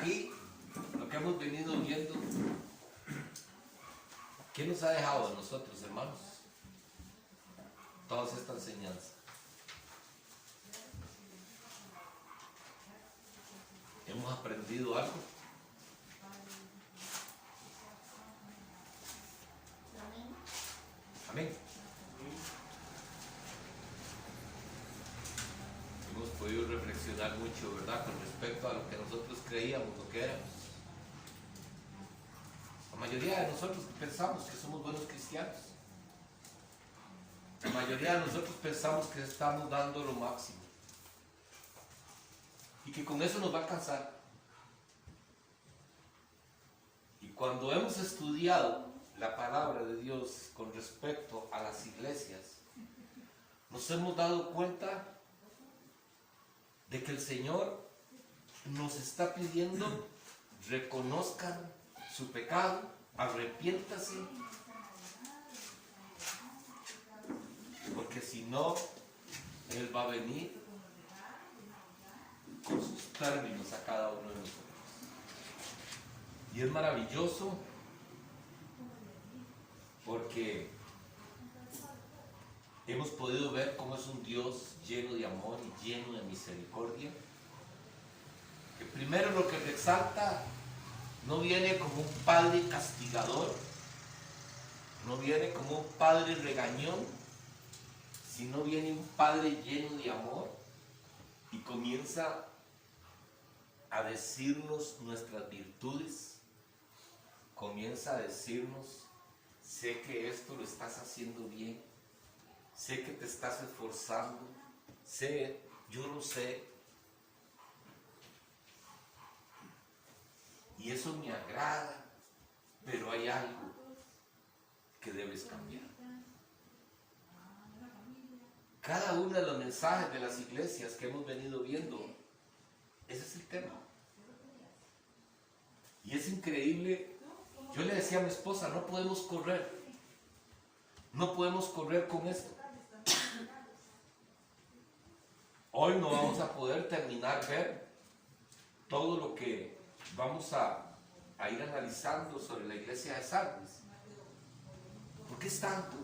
aquí, lo que hemos venido viendo, ¿qué nos ha dejado a nosotros, hermanos? Toda esta enseñanza. ¿Hemos aprendido algo? Amén. Hemos podido reflexionar mucho, ¿verdad?, con respecto a lo que nosotros creíamos, lo que éramos. La mayoría de nosotros pensamos que somos buenos cristianos. La mayoría de nosotros pensamos que estamos dando lo máximo y que con eso nos va a alcanzar. Y cuando hemos estudiado la palabra de Dios con respecto a las iglesias, nos hemos dado cuenta de que el Señor nos está pidiendo reconozcan su pecado, arrepiéntase, porque si no, Él va a venir con sus términos a cada uno de nosotros. Y es maravilloso porque hemos podido ver cómo es un Dios lleno de amor y lleno de misericordia, que primero lo que resalta no viene como un padre castigador, no viene como un padre regañón, sino viene un padre lleno de amor y comienza a decirnos nuestras virtudes, comienza a decirnos: sé que esto lo estás haciendo bien, sé que te estás esforzando, sé, yo lo sé, y eso me agrada, pero hay algo que debes cambiar. Cada uno de los mensajes de las iglesias que hemos venido viendo, ese es el tema. Y es increíble. Yo le decía a mi esposa: no podemos correr con esto. Hoy no vamos a poder terminar ver todo lo que vamos a ir analizando sobre la iglesia de Sardis, porque es tanto.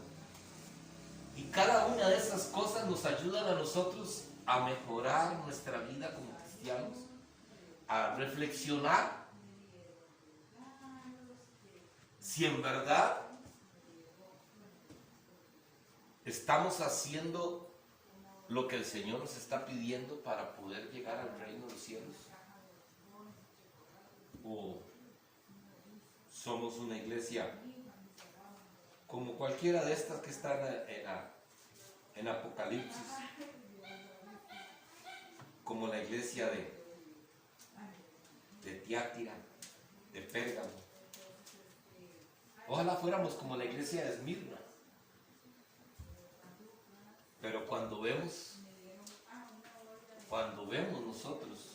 Y cada una de esas cosas nos ayudan a nosotros a mejorar nuestra vida como cristianos, a reflexionar si en verdad estamos haciendo lo que el Señor nos está pidiendo para poder llegar al reino de los cielos, o somos una iglesia como cualquiera de estas que están en Apocalipsis, como la iglesia de Tiatira, de Pérgamo. Ojalá fuéramos como la iglesia de Esmirna. Pero cuando vemos nosotros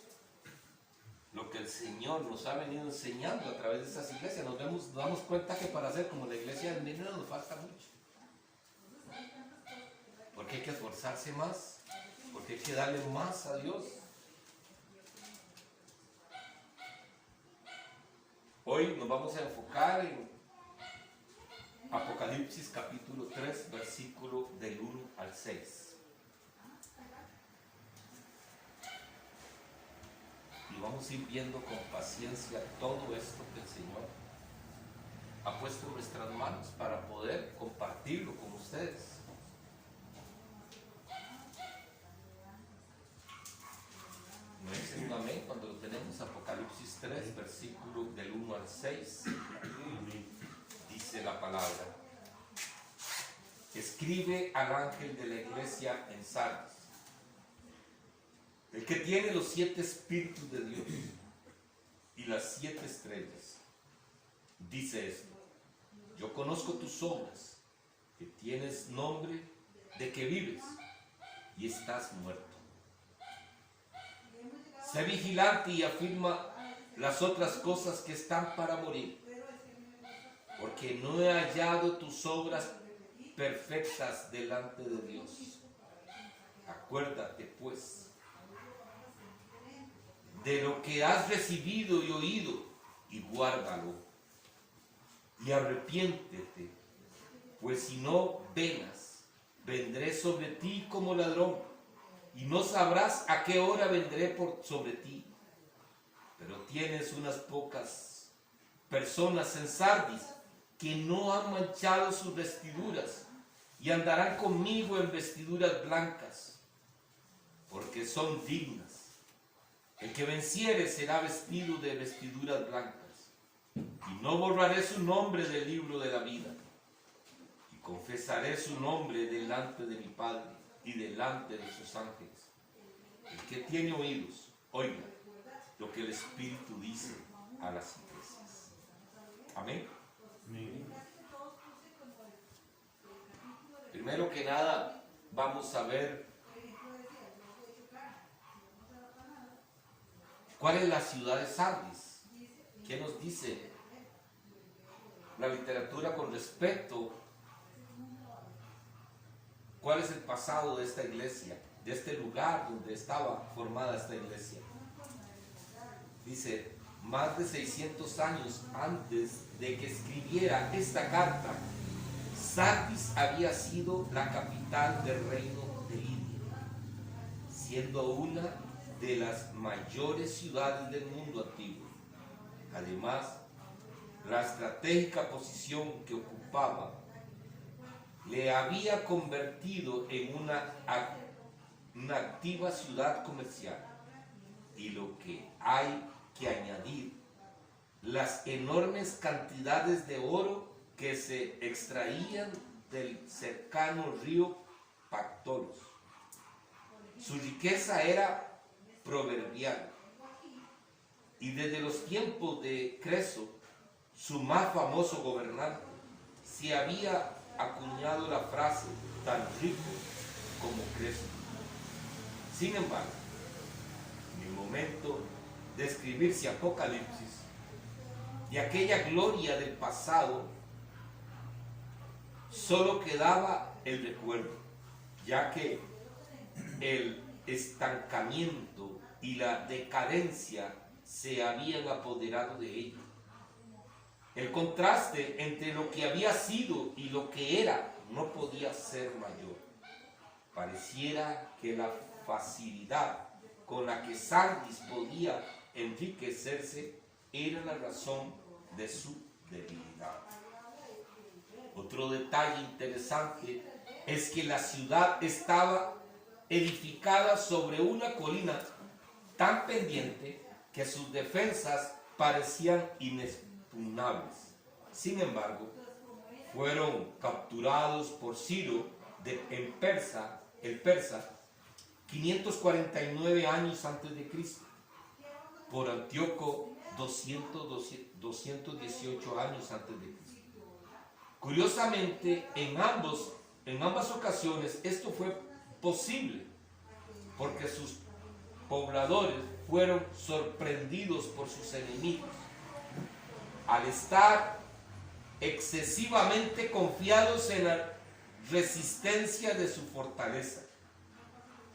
lo que el Señor nos ha venido enseñando a través de esas iglesias, nos damos cuenta que para ser como la iglesia de Esmirna nos falta mucho. Porque hay que esforzarse más, porque hay que darle más a Dios. Hoy nos vamos a enfocar en Apocalipsis capítulo 3, versículo del 1 al 6. Y vamos a ir viendo con paciencia todo esto que el Señor ha puesto en nuestras manos para poder compartirlo con ustedes. ¿No es un amén cuando lo tenemos? Apocalipsis 3, versículo del 1 al 6. Dice la palabra: escribe al ángel de la iglesia en Sardis, el que tiene los 7 espíritus de Dios y las 7 estrellas. Dice esto: yo conozco tus obras, que tienes nombre de que vives y estás muerto. Sé vigilante y afirma las otras cosas que están para morir, porque no he hallado tus obras perfectas delante de Dios. Acuérdate pues de lo que has recibido y oído, y guárdalo, y arrepiéntete, pues si no venas, vendré sobre ti como ladrón, y no sabrás a qué hora vendré sobre ti. Pero tienes unas pocas personas en Sardis que no han manchado sus vestiduras, y andarán conmigo en vestiduras blancas, porque son dignas. El que venciere será vestido de vestiduras blancas, y no borraré su nombre del libro de la vida, y confesaré su nombre delante de mi Padre y delante de sus ángeles. El que tiene oídos, oiga lo que el Espíritu dice a las iglesias. Amén. Primero que nada, vamos a ver cuál es la ciudad de Sardis. ¿Qué nos dice la literatura con respecto? ¿Cuál es el pasado de esta iglesia, de este lugar donde estaba formada esta iglesia? Dice, más de 600 años antes de que escribiera esta carta, Sardis había sido la capital del reino de Lidia, siendo una de las mayores ciudades del mundo antiguo. Además, la estratégica posición que ocupaba le había convertido en una activa ciudad comercial. Y lo que hay que añadir, las enormes cantidades de oro que se extraían del cercano río Pactolus. Su riqueza era proverbial, y desde los tiempos de Creso, su más famoso gobernante, se había acuñado la frase tan rico como Creso. Sin embargo, en el momento de escribirse Apocalipsis, de aquella gloria del pasado, solo quedaba el recuerdo, ya que el estancamiento y la decadencia se habían apoderado de ella. El contraste entre lo que había sido y lo que era no podía ser mayor. Pareciera que la facilidad con la que Sardis podía enriquecerse era la razón de su debilidad. Otro detalle interesante es que la ciudad estaba edificada sobre una colina tan pendiente que sus defensas parecían inexpugnables. Sin embargo, fueron capturados por Ciro el persa 549 años antes de Cristo, por Antíoco 218 años antes de Cristo. Curiosamente, en ambas ocasiones esto fue posible porque sus pobladores fueron sorprendidos por sus enemigos al estar excesivamente confiados en la resistencia de su fortaleza.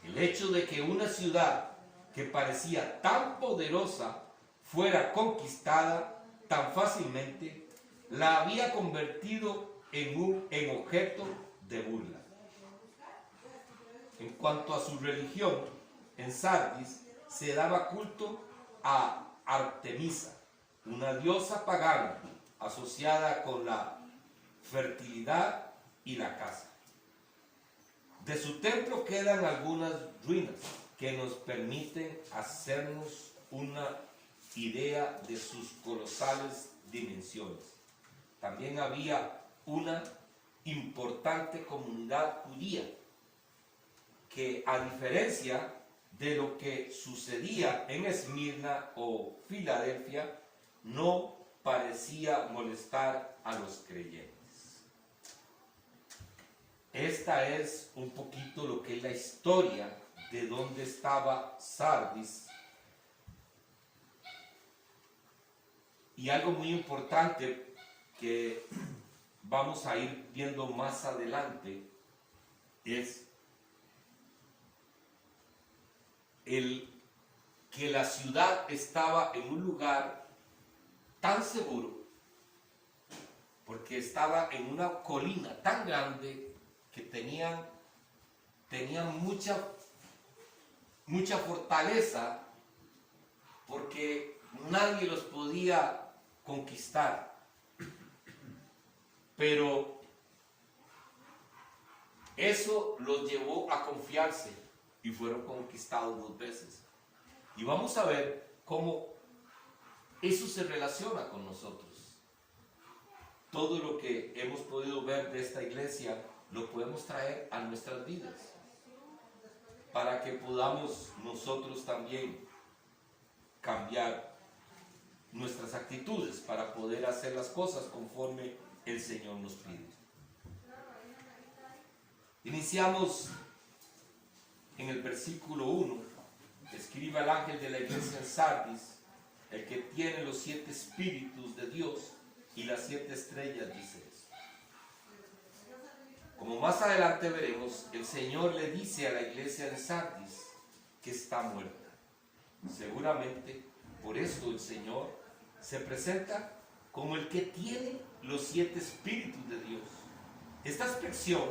El hecho de que una ciudad que parecía tan poderosa fuera conquistada tan fácilmente la había convertido en objeto de burla. En cuanto a su religión, en Sardis se daba culto a Artemisa, una diosa pagana asociada con la fertilidad y la caza. De su templo quedan algunas ruinas que nos permiten hacernos una idea de sus colosales dimensiones. También había una importante comunidad judía que, a diferencia de lo que sucedía en Esmirna o Filadelfia, no parecía molestar a los creyentes. Esta es un poquito lo que es la historia de dónde estaba Sardis. Y algo muy importante que vamos a ir viendo más adelante es el que la ciudad estaba en un lugar tan seguro, porque estaba en una colina tan grande que tenían mucha fortaleza, porque nadie los podía conquistar. Pero eso los llevó a confiarse y fueron conquistados 2 veces. Y vamos a ver cómo eso se relaciona con nosotros. Todo lo que hemos podido ver de esta iglesia lo podemos traer a nuestras vidas, para que podamos nosotros también cambiar nuestras actitudes para poder hacer las cosas conforme el Señor nos pide. Iniciamos en el versículo 1. Escribe al ángel de la iglesia en Sardis, el que tiene los 7 espíritus de Dios y las 7 estrellas, dice eso. Como más adelante veremos, el Señor le dice a la iglesia de Sardis que está muerta. Seguramente por eso el Señor se presenta como el que tiene los 7 espíritus de Dios. Esta expresión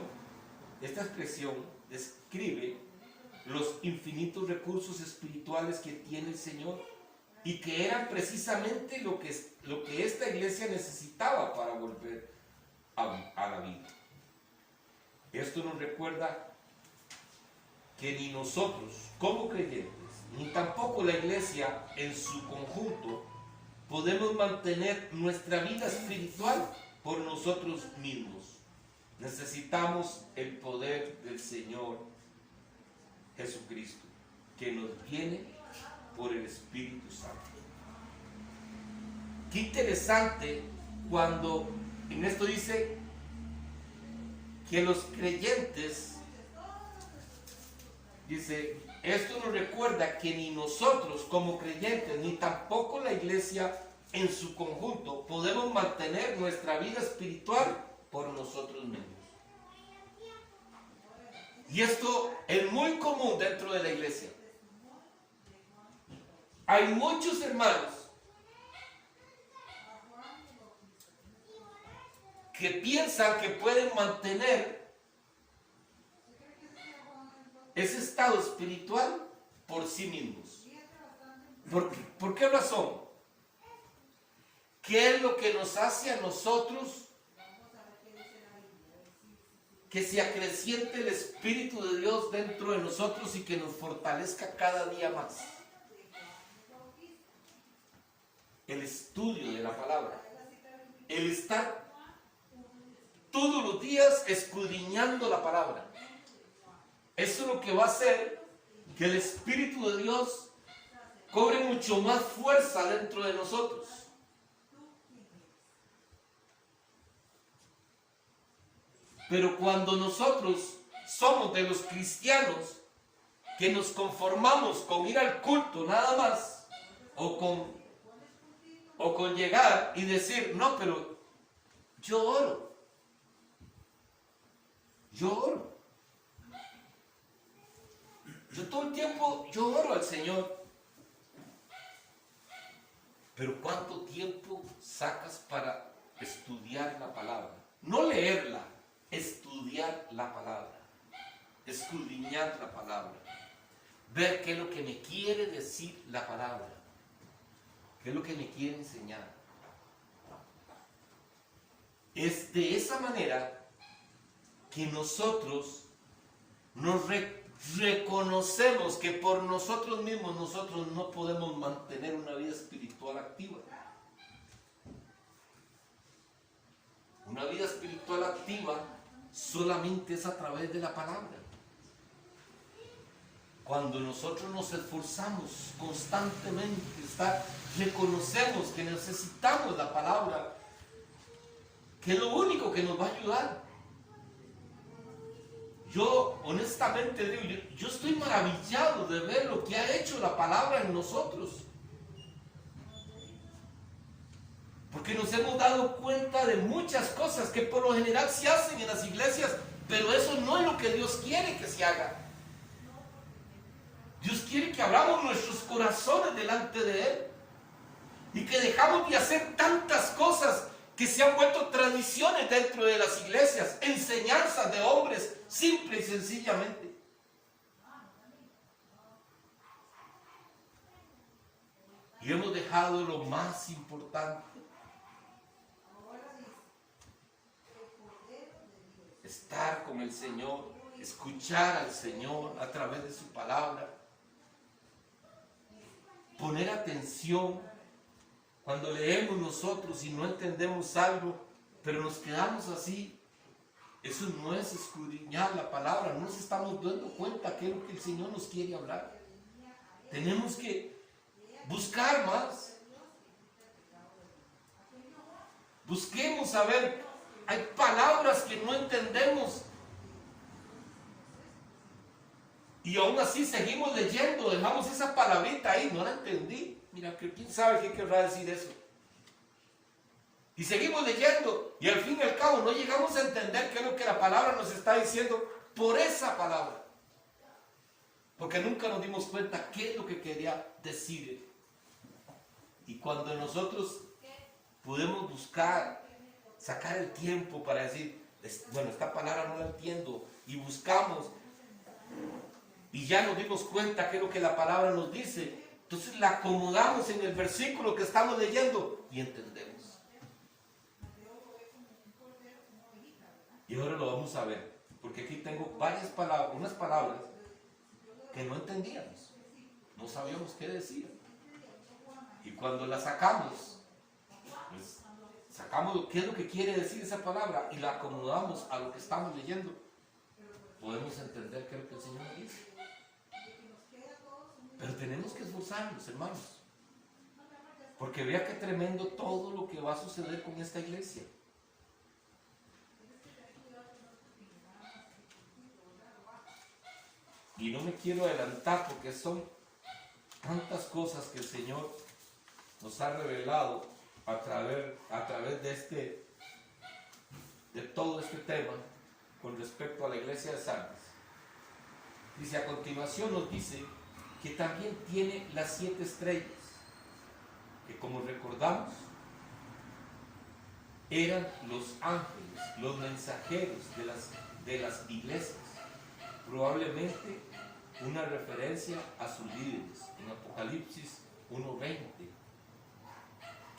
describe los infinitos recursos espirituales que tiene el Señor y que eran precisamente lo que esta iglesia necesitaba para volver a la vida. Esto nos recuerda que ni nosotros como creyentes, ni tampoco la iglesia en su conjunto, podemos mantener nuestra vida espiritual por nosotros mismos. Necesitamos el poder del Señor Jesucristo, que nos viene por el Espíritu Santo. Qué interesante cuando en esto dice que los creyentes, dice, esto nos recuerda que ni nosotros como creyentes, ni tampoco la iglesia en su conjunto, podemos mantener nuestra vida espiritual por nosotros mismos. Y esto es muy común dentro de la iglesia. Hay muchos hermanos que piensan que pueden mantener ese estado espiritual por sí mismos. ¿Por qué razón? ¿Qué es lo que nos hace a nosotros que se acreciente el Espíritu de Dios dentro de nosotros y que nos fortalezca cada día más? El estudio de la palabra, el estar todos los días escudriñando la palabra. Eso es lo que va a hacer que el Espíritu de Dios cobre mucho más fuerza dentro de nosotros. Pero cuando nosotros somos de los cristianos que nos conformamos con ir al culto nada más, o con llegar y decir, no, pero yo oro. Yo todo el tiempo yo oro al Señor. Pero ¿cuánto tiempo sacas para estudiar la palabra? No leerla, estudiar la palabra, escudriñar la palabra, ver qué es lo que me quiere decir la palabra, qué es lo que me quiere enseñar. Es de esa manera que nosotros nos reconocemos que por nosotros mismos nosotros no podemos mantener una vida espiritual activa. Una vida espiritual activa solamente es a través de la palabra. Cuando nosotros nos esforzamos constantemente, reconocemos que necesitamos la palabra, que es lo único que nos va a ayudar. Yo honestamente digo, yo estoy maravillado de ver lo que ha hecho la palabra en nosotros. Porque nos hemos dado cuenta de muchas cosas que por lo general se hacen en las iglesias, pero eso no es lo que Dios quiere que se haga. Dios quiere que abramos nuestros corazones delante de Él y que dejamos de hacer tantas cosas que se han vuelto tradiciones dentro de las iglesias, enseñanzas de hombres, simple y sencillamente. Y hemos dejado lo más importante: estar con el Señor, escuchar al Señor a través de su palabra, poner atención cuando leemos nosotros y no entendemos algo, pero nos quedamos así. Eso no es escudriñar la palabra, no nos estamos dando cuenta que es lo que el Señor nos quiere hablar. Tenemos que buscar más. Busquemos a ver, hay palabras que no entendemos y aún así seguimos leyendo, dejamos esa palabrita ahí, no la entendí. Mira, que quién sabe qué querrá decir eso. Y seguimos leyendo y al fin y al cabo no llegamos a entender qué es lo que la palabra nos está diciendo por esa palabra. Porque nunca nos dimos cuenta qué es lo que quería decir. Y cuando nosotros podemos buscar, sacar el tiempo para decir, bueno, esta palabra no la entiendo, y buscamos, y ya nos dimos cuenta qué es lo que la palabra nos dice, entonces la acomodamos en el versículo que estamos leyendo y entendemos. Y ahora lo vamos a ver, porque aquí tengo varias palabras, unas palabras que no entendíamos, no sabíamos qué decir. Y cuando la sacamos, pues sacamos qué es lo que quiere decir esa palabra y la acomodamos a lo que estamos leyendo, podemos entender qué es lo que el Señor nos dice. Pero tenemos que esforzarnos, hermanos, porque vea qué tremendo todo lo que va a suceder con esta iglesia. Y no me quiero adelantar porque son tantas cosas que el Señor nos ha revelado a través de todo este tema con respecto a la iglesia de Sardes. Dice, a continuación nos dice que también tiene las 7 estrellas, que como recordamos eran los ángeles, los mensajeros de las iglesias, probablemente una referencia a sus líderes en Apocalipsis 1:20.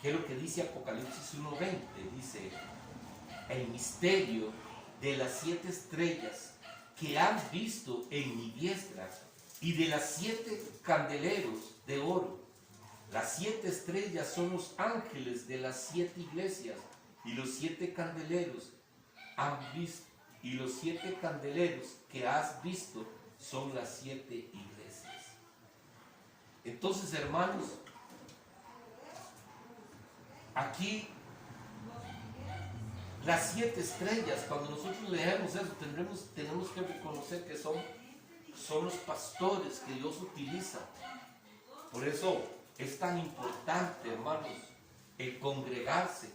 ¿Qué es lo que dice Apocalipsis 1:20? Dice, el misterio de las 7 estrellas que han visto en mi diestra y de las 7 candeleros de oro. Las 7 estrellas son los ángeles de las 7 iglesias y los 7 candeleros han visto, y los 7 candeleros que has visto son las 7 iglesias. Entonces, hermanos, aquí las 7 estrellas, cuando nosotros leemos eso, tenemos que reconocer que son los pastores que Dios utiliza. Por eso es tan importante, hermanos, el congregarse,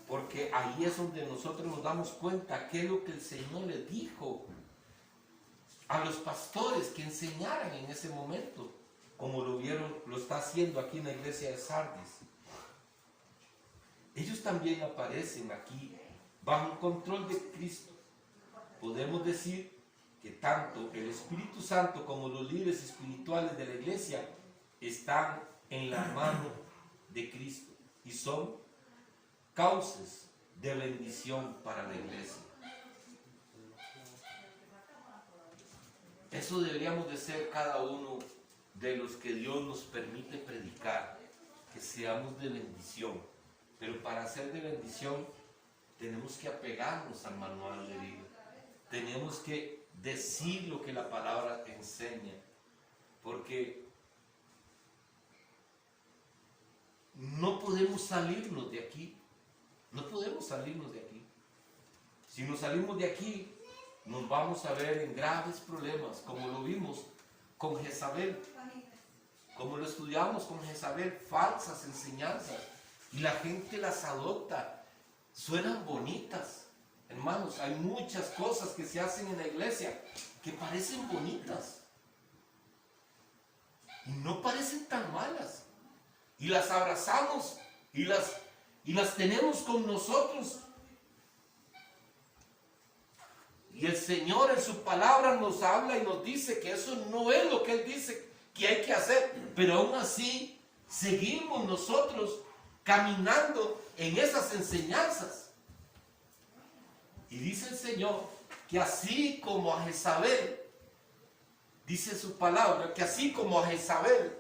porque ahí es donde nosotros nos damos cuenta qué es lo que el Señor le dijo a los pastores que enseñaran en ese momento, como lo está haciendo aquí en la iglesia de Sardis. Ellos también aparecen aquí bajo el control de Cristo. Podemos decir que tanto el Espíritu Santo como los líderes espirituales de la iglesia están en la mano de Cristo y son causas de bendición para la iglesia. Eso deberíamos de ser cada uno de los que Dios nos permite predicar, que seamos de bendición. Pero para ser de bendición tenemos que apegarnos al manual de vida. Tenemos que decir lo que la palabra enseña, porque no podemos salirnos de aquí. No podemos salirnos de aquí. Si nos salimos de aquí, nos vamos a ver en graves problemas, como lo vimos con Jezabel, como lo estudiamos con Jezabel, falsas enseñanzas, y la gente las adopta, suenan bonitas. Hermanos, hay muchas cosas que se hacen en la iglesia que parecen bonitas, y no parecen tan malas. Y las abrazamos y las tenemos con nosotros. Y el Señor en su palabra nos habla y nos dice que eso no es lo que Él dice que hay que hacer. Pero aún así seguimos nosotros caminando en esas enseñanzas. Y dice el Señor que así como a Jezabel, dice su palabra, que así como a Jezabel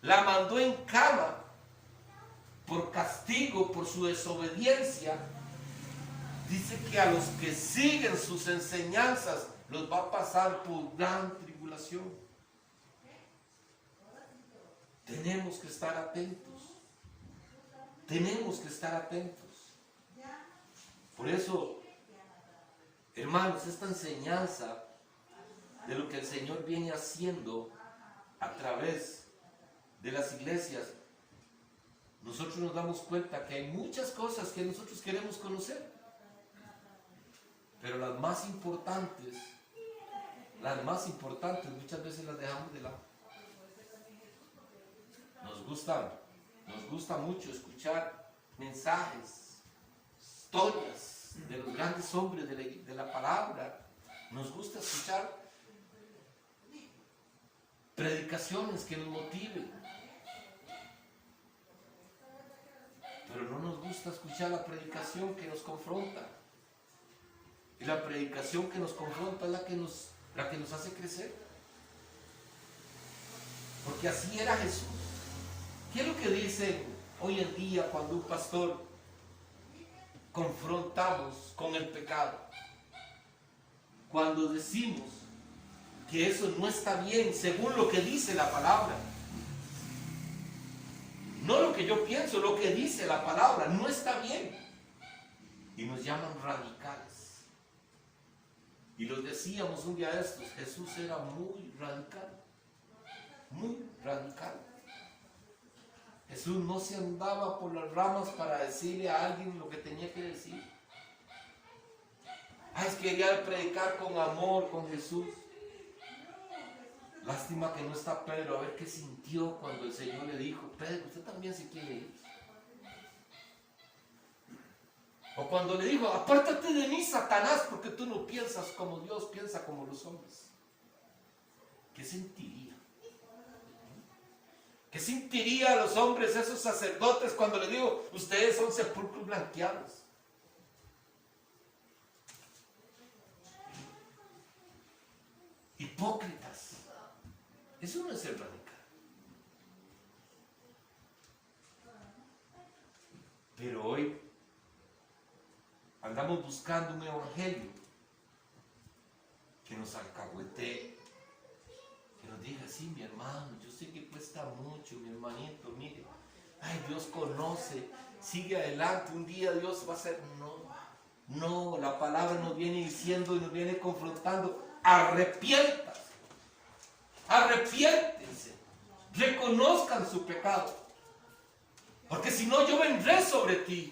la mandó en cama por castigo, por su desobediencia, dice que a los que siguen sus enseñanzas los va a pasar por gran tribulación. Tenemos que estar atentos. Tenemos que estar atentos. Por eso, hermanos, esta enseñanza de lo que el Señor viene haciendo a través de las iglesias, nosotros nos damos cuenta que hay muchas cosas que nosotros queremos conocer, pero las más importantes muchas veces las dejamos de lado. Nos gusta mucho escuchar mensajes, historias de los grandes hombres de la palabra. Nos gusta escuchar predicaciones que nos motiven. Pero no nos gusta escuchar la predicación que nos confronta. Y la predicación que nos confronta es la que nos hace crecer. Porque así era Jesús. ¿Qué es lo que dicen hoy en día cuando un pastor confrontamos con el pecado? Cuando decimos que eso no está bien según lo que dice la palabra. No lo que yo pienso, lo que dice la palabra no está bien. Y nos llaman radicales. Y lo decíamos un día de estos, Jesús era muy radical. Muy radical. Jesús no se andaba por las ramas para decirle a alguien lo que tenía que decir. Es que quería predicar con amor con Jesús. Lástima que no está Pedro, a ver qué sintió cuando el Señor le dijo, Pedro, usted también se quiere ir. O cuando le dijo, apártate de mí, Satanás, porque tú no piensas como Dios, piensa como los hombres. ¿Qué sentiría? ¿Qué sentirían los hombres, esos sacerdotes, cuando les digo, ustedes son sepulcros blanqueados? Hipócritas. Eso no es ser radical. Pero hoy andamos buscando un evangelio que nos alcahuetee, que nos diga, sí, mi hermano, yo sé que cuesta mucho, mi hermanito, mire, ay, Dios conoce, sigue adelante, un día Dios va a hacer. No, la palabra nos viene diciendo y nos viene confrontando, arrepiéntense, reconozcan su pecado, porque si no yo vendré sobre ti.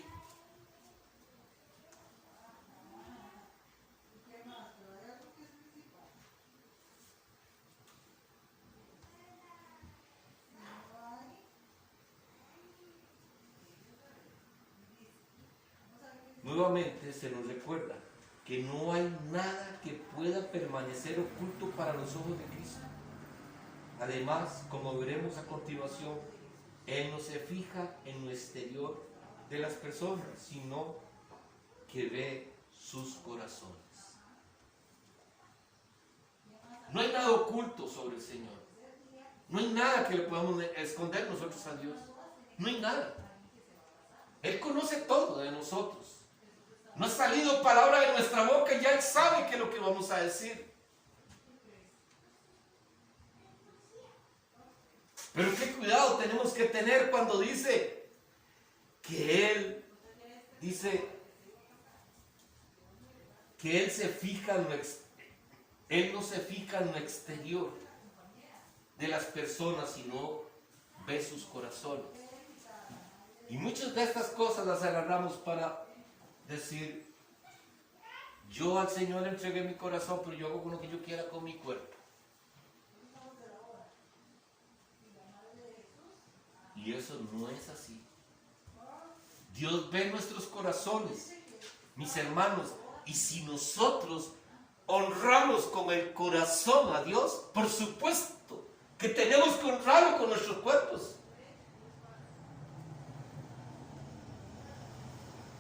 Nuevamente se nos recuerda que no hay nada que pueda permanecer oculto para los ojos de Cristo. Además, como veremos a continuación, Él no se fija en lo exterior de las personas, sino que ve sus corazones. No hay nada oculto sobre el Señor. No hay nada que le podamos esconder nosotros a Dios. No hay nada. Él conoce todo de nosotros. No ha salido palabra de nuestra boca y ya Él sabe qué es lo que vamos a decir. Pero qué cuidado tenemos que tener cuando dice que Él se fija en Él no se fija en lo exterior de las personas, sino ve sus corazones. Y muchas de estas cosas las agarramos para decir, yo al Señor le entregué mi corazón, pero yo hago con lo que yo quiera con mi cuerpo. Y eso no es así. Dios ve nuestros corazones, mis hermanos, y si nosotros honramos con el corazón a Dios, por supuesto que tenemos que honrarlo con nuestros cuerpos.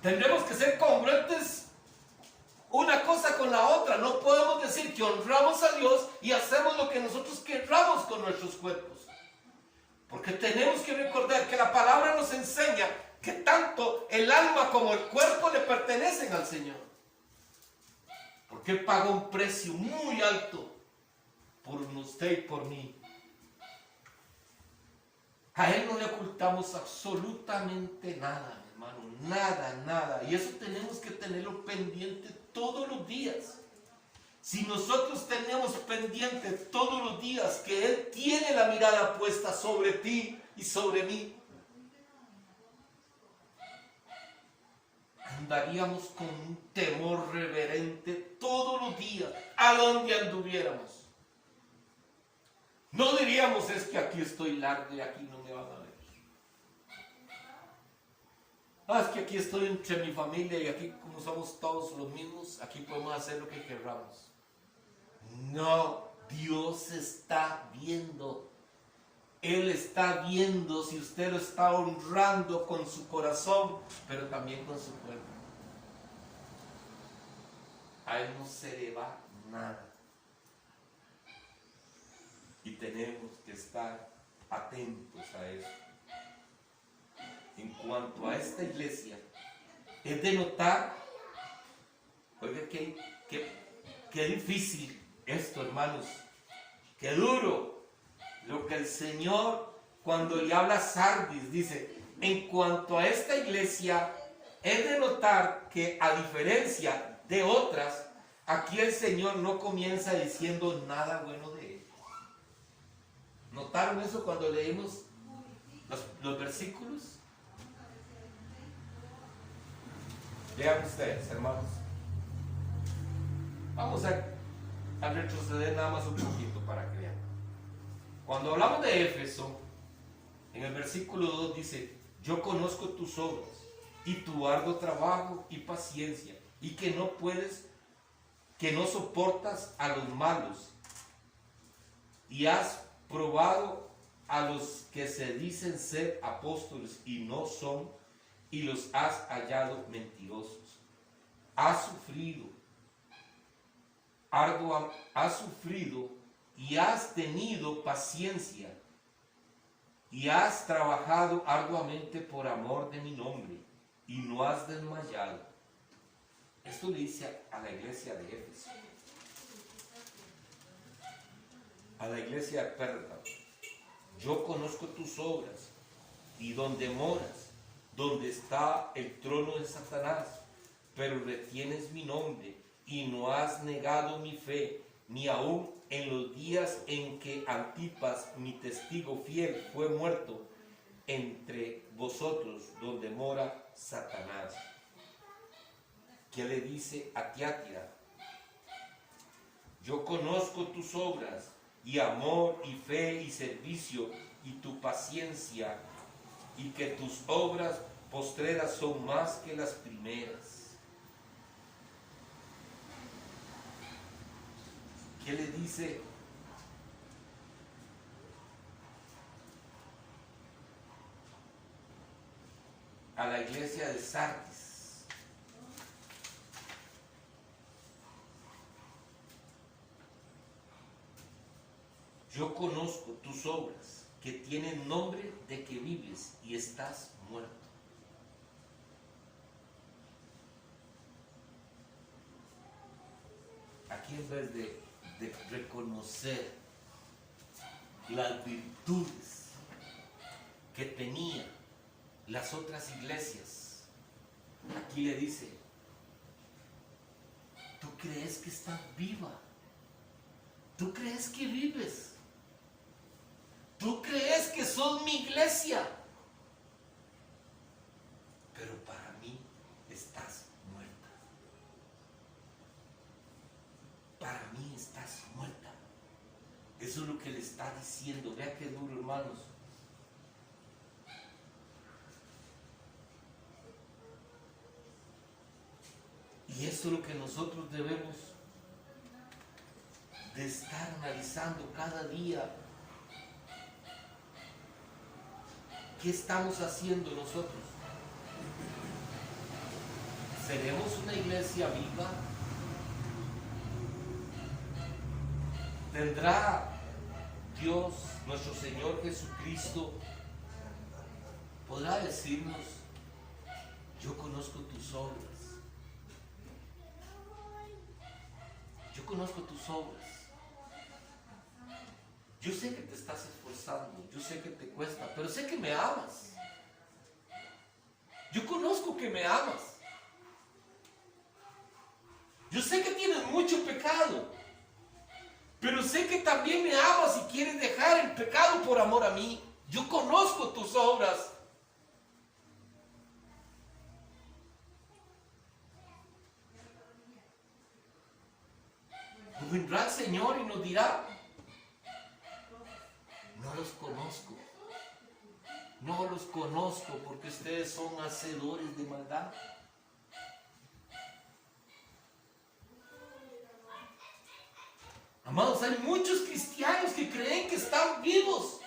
Tendremos que ser congruentes una cosa con la otra. No podemos decir que honramos a Dios y hacemos lo que nosotros queramos con nuestros cuerpos. Porque tenemos que recordar que la palabra nos enseña que tanto el alma como el cuerpo le pertenecen al Señor. Porque Él pagó un precio muy alto por usted y por mí. A Él no le ocultamos absolutamente nada, mi hermano, nada, nada. Y eso tenemos que tenerlo pendiente todos los días. Si nosotros tenemos pendiente todos los días que Él tiene la mirada puesta sobre ti y sobre mí, andaríamos con un temor reverente todos los días, a donde anduviéramos. No diríamos, es que aquí estoy largo y aquí no me van a ver. Es que aquí estoy entre mi familia y aquí, como somos todos los mismos, aquí podemos hacer lo que queramos. No, Dios está viendo. Él está viendo si usted lo está honrando con su corazón, pero también con su cuerpo. A Él no se le va nada. Y tenemos que estar atentos a eso. En cuanto a esta iglesia, es de notar, oiga, qué difícil esto, hermanos, qué duro lo que el Señor, cuando le habla a Sardis, dice: en cuanto a esta iglesia, es de notar que, a diferencia de otras, aquí el Señor no comienza diciendo nada bueno de él. ¿Notaron eso cuando leímos los versículos? Vean ustedes, hermanos. Vamos a retroceder nada más un poquito para que vean. Cuando hablamos de Éfeso, en el versículo 2 dice: yo conozco tus obras y tu arduo trabajo y paciencia, y que no soportas a los malos, y has probado a los que se dicen ser apóstoles y no son, y los has hallado mentirosos. Has sufrido y has tenido paciencia, y has trabajado arduamente por amor de mi nombre, y no has desmayado. Esto le dice a la iglesia de Éfeso, a la iglesia de Pérgamo: yo conozco tus obras y donde moras, donde está el trono de Satanás, pero retienes mi nombre y no has negado mi fe, ni aun en los días en que Antipas, mi testigo fiel, fue muerto entre vosotros, donde mora Satanás. ¿Qué le dice a Tiatira? Yo conozco tus obras, y amor, y fe, y servicio, y tu paciencia, y que tus obras postreras son más que las primeras. ¿Qué le dice a la iglesia de Sardis? Yo conozco tus obras, que tienen nombre de que vives y estás muerto. Aquí, en vez de reconocer las virtudes que tenían las otras iglesias, aquí le dice: ¿tú crees que estás viva? ¿Tú crees que vives? ¿Tú crees que sos mi iglesia? Pero para mí estás muerta. Para mí estás muerta. Eso es lo que le está diciendo. Vea qué duro, hermanos. Y eso es lo que nosotros debemos de estar analizando cada día. ¿Qué estamos haciendo nosotros? ¿Seremos una iglesia viva? ¿Tendrá Dios, nuestro Señor Jesucristo, podrá decirnos: yo conozco tus obras? Yo conozco tus obras. Yo sé que te estás esforzando, yo sé que te cuesta, pero sé que me amas. Yo conozco que me amas. Yo sé que tienes mucho pecado, pero sé que también me amas y quieres dejar el pecado por amor a mí. Yo conozco tus obras. Vendrá el Señor y nos dirá: no los conozco. No los conozco porque ustedes son hacedores de maldad. Amados, hay muchos cristianos que creen que están vivos.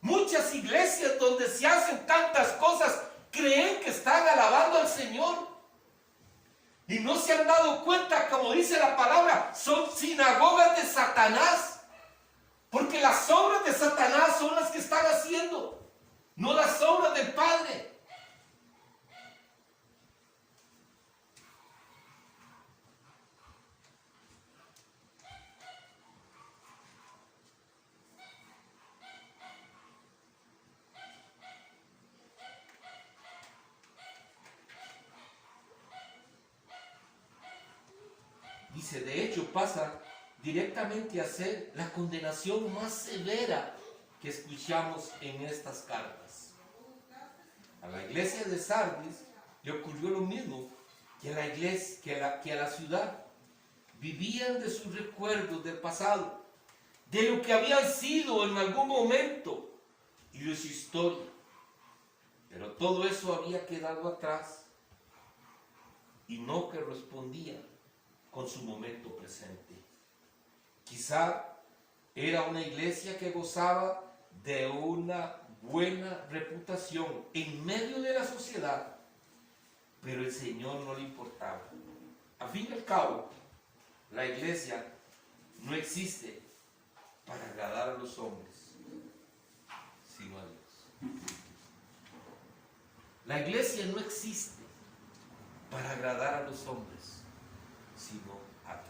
Muchas iglesias donde se hacen tantas cosas creen que están alabando al Señor. Y no se han dado cuenta, como dice la palabra, son sinagogas de Satanás. Porque las obras de Satanás son las que están haciendo, no las obras del Padre. Dice, de hecho pasa directamente a ser la condenación más severa que escuchamos en estas cartas. A la iglesia de Sardis le ocurrió lo mismo que a la iglesia, que a la ciudad. Vivían de sus recuerdos del pasado, de lo que habían sido en algún momento y de su historia. Pero todo eso había quedado atrás y no correspondía con su momento presente. Quizá era una iglesia que gozaba de una buena reputación en medio de la sociedad, pero el Señor no le importaba. A fin y al cabo, la iglesia no existe para agradar a los hombres, sino a Dios. La iglesia no existe para agradar a los hombres, sino a Dios.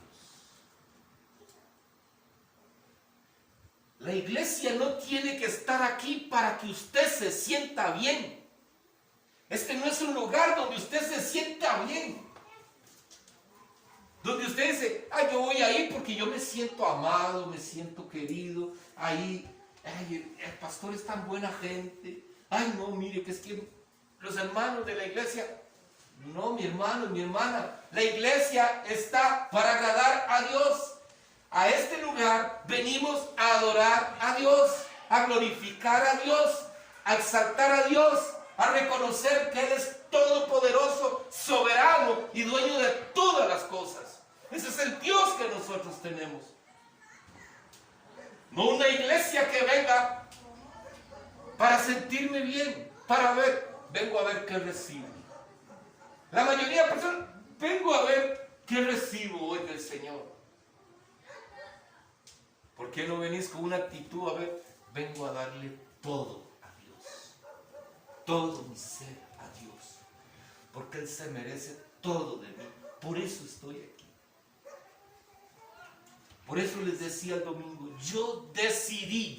La iglesia no tiene que estar aquí para que usted se sienta bien. Este no es un lugar donde usted se sienta bien. Donde usted dice, yo voy ahí porque yo me siento amado, me siento querido. Ahí, el pastor es tan buena gente. No, mire, que es que los hermanos de la iglesia. No, mi hermano y mi hermana, la iglesia está para agradar a Dios. A este lugar venimos a adorar a Dios, a glorificar a Dios, a exaltar a Dios, a reconocer que Él es todopoderoso, soberano y dueño de todas las cosas. Ese es el Dios que nosotros tenemos. No una iglesia que venga para sentirme bien, para ver, vengo a ver qué recibo. La mayoría de personas, vengo a ver qué recibo hoy del Señor. ¿Por qué no venís con una actitud a ver, vengo a darle todo a Dios? Todo mi ser a Dios. Porque Él se merece todo de mí. Por eso estoy aquí. Por eso les decía el domingo, yo decidí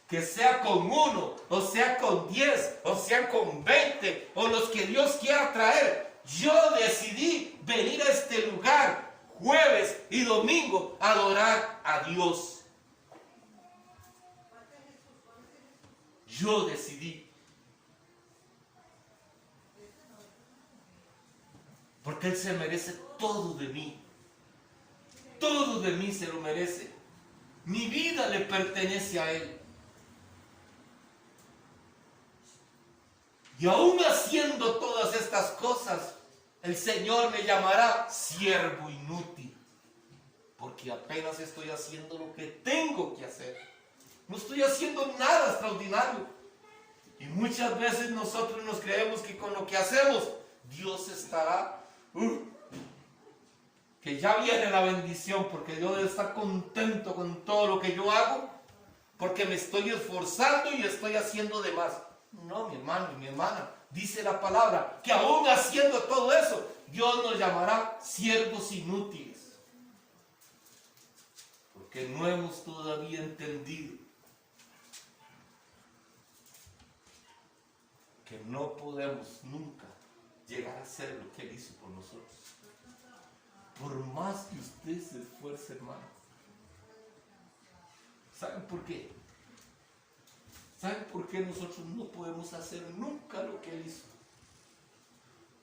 que sea con 1, o sea con 10, o sea con 20, o los que Dios quiera traer. Yo decidí venir a este lugar jueves y domingo a adorar a Dios. Yo decidí. Porque Él se merece todo de mí. Todo de mí se lo merece. Mi vida le pertenece a Él. Y aún haciendo todas estas cosas, el Señor me llamará siervo inútil. Porque apenas estoy haciendo lo que tengo que hacer. No estoy haciendo nada extraordinario. Y muchas veces nosotros nos creemos que con lo que hacemos, Dios estará, que ya viene la bendición, porque Dios debe estar contento con todo lo que yo hago, porque me estoy esforzando y estoy haciendo de más. No, mi hermano y mi hermana, dice la palabra, que aún haciendo todo eso, Dios nos llamará siervos inútiles. Porque no hemos todavía entendido que no podemos nunca llegar a hacer lo que Él hizo por nosotros. Por más que usted se esfuerce, hermano. ¿Saben por qué? ¿Saben por qué nosotros no podemos hacer nunca lo que Él hizo?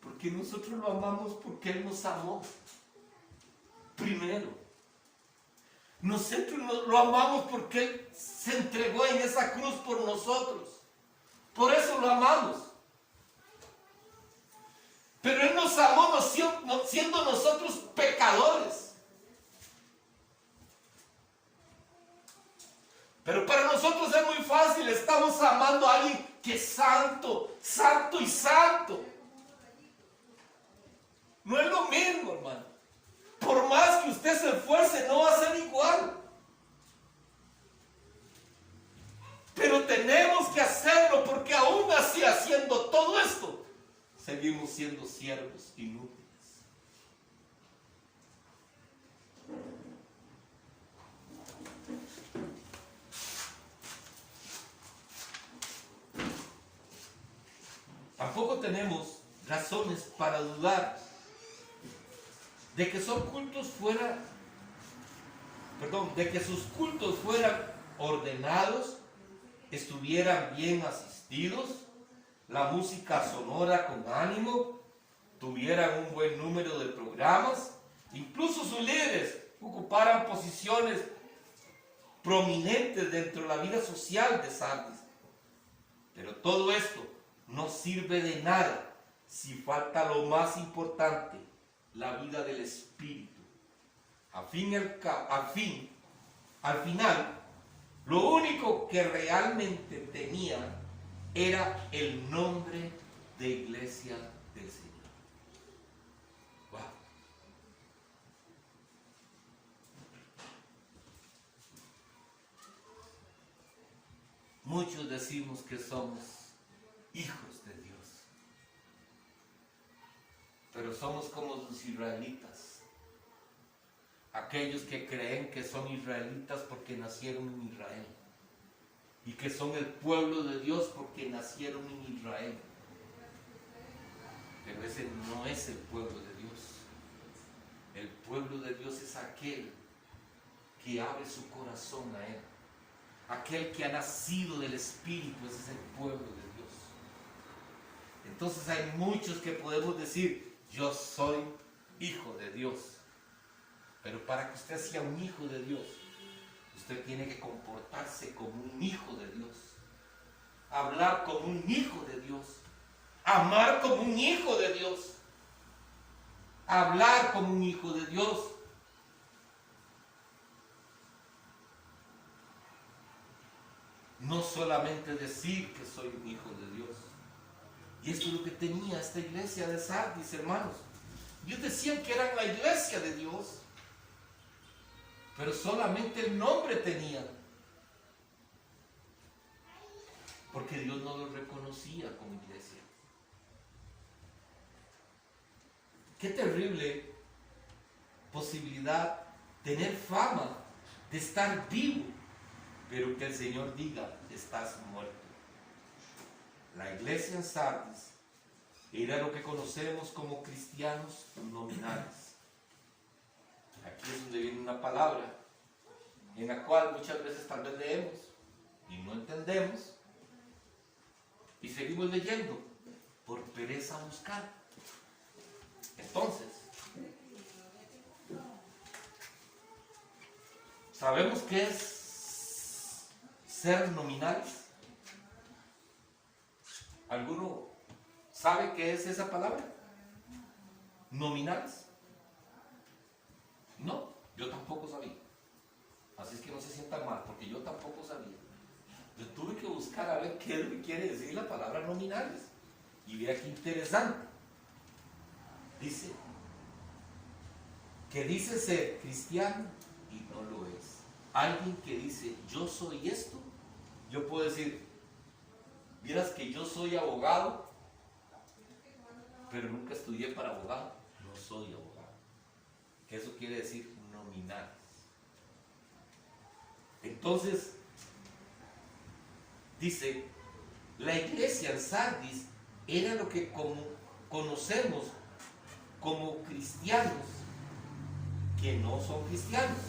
Porque nosotros lo amamos porque Él nos amó primero. Nosotros lo amamos porque Él se entregó en esa cruz por nosotros. Por eso lo amamos. Pero Él nos amó siendo nosotros pecadores. Pero para nosotros es muy fácil. Estamos amando a alguien que es santo, santo y santo. No es lo mismo, hermano. Por más que usted se esfuerce, no va a ser igual. Pero tenemos que hacerlo porque aún así, haciendo todo esto, seguimos siendo siervos inútiles. Tampoco tenemos razones para dudar de que sus cultos fueran ordenados, estuvieran bien asistidos, la música sonora con ánimo, tuvieran un buen número de programas, incluso sus líderes ocuparan posiciones prominentes dentro de la vida social de Sardis. Pero todo esto no sirve de nada si falta lo más importante, la vida del Espíritu. Al final, lo único que realmente tenía era el nombre de Iglesia del Señor. Wow. Muchos decimos que somos hijos de Dios, pero somos como los israelitas, aquellos que creen que son israelitas porque nacieron en Israel y que son el pueblo de Dios porque nacieron en Israel. Pero ese no es el pueblo de Dios. El pueblo de Dios es aquel que abre su corazón a Él, aquel que ha nacido del Espíritu. Ese es el pueblo de Dios. Entonces hay muchos que podemos decir: yo soy hijo de Dios. Pero para que usted sea un hijo de Dios, usted tiene que comportarse como un hijo de Dios, hablar como un hijo de Dios, amar como un hijo de Dios, hablar como un hijo de Dios. No solamente decir que soy un hijo de Dios. Y esto es lo que tenía esta iglesia de Sardis, hermanos. Ellos decían que eran la iglesia de Dios, pero solamente el nombre tenían, porque Dios no los reconocía como iglesia. Qué terrible posibilidad tener fama de estar vivo, pero que el Señor diga: estás muerto. La iglesia en Sardis era lo que conocemos como cristianos nominales. Aquí es donde viene una palabra en la cual muchas veces tal vez leemos y no entendemos y seguimos leyendo por pereza a buscar. Entonces, ¿sabemos qué es ser nominales? ¿Alguno ¿Sabe qué es esa palabra? Nominales. No, yo tampoco sabía. Así es que no se sientan mal, porque yo tampoco sabía. Yo tuve que buscar a ver qué es lo que quiere decir la palabra nominales. Y vea qué interesante. Dice que dice ser cristiano y no lo es. Alguien que dice yo soy esto, yo puedo decir, vieras que yo soy abogado, pero nunca estudié para abogado, no soy abogado. Que eso quiere decir nominales. Entonces, dice, la iglesia en Sardis era lo que conocemos como cristianos que no son cristianos.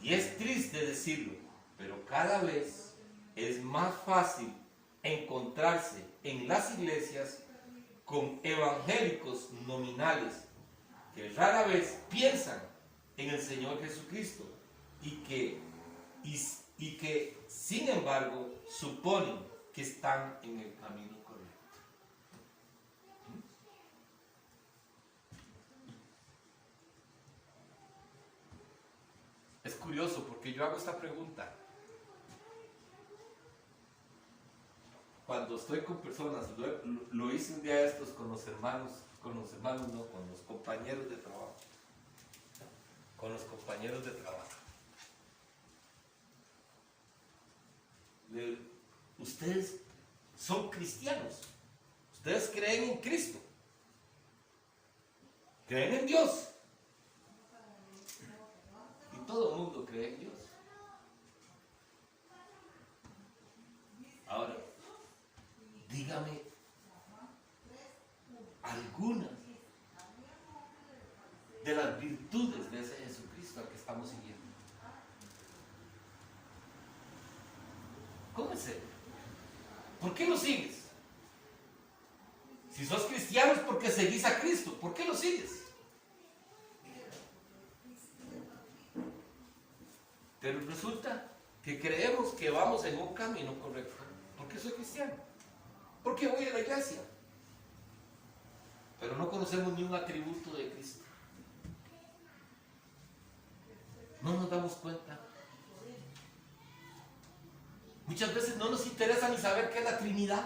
Y es triste decirlo, pero cada vez es más fácil encontrarse en las iglesias con evangélicos nominales que rara vez piensan en el Señor Jesucristo y que sin embargo suponen que están en el camino correcto. Es curioso porque yo hago esta pregunta cuando estoy con personas. Lo hice un día de estos con los compañeros de trabajo. Ustedes son cristianos, ustedes creen en Cristo, creen en Dios, y todo el mundo cree en Dios. Ahora, dígame algunas de las virtudes de ese Jesucristo al que estamos siguiendo. ¿Cómo es él? ¿Por qué lo sigues? Si sos cristiano es porque seguís a Cristo. ¿Por qué lo sigues? Pero resulta que creemos que vamos en un camino correcto. ¿Por qué soy cristiano? ¿Por qué voy a la iglesia? Pero no conocemos ni un atributo de Cristo. No nos damos cuenta. Muchas veces no nos interesa ni saber qué es la Trinidad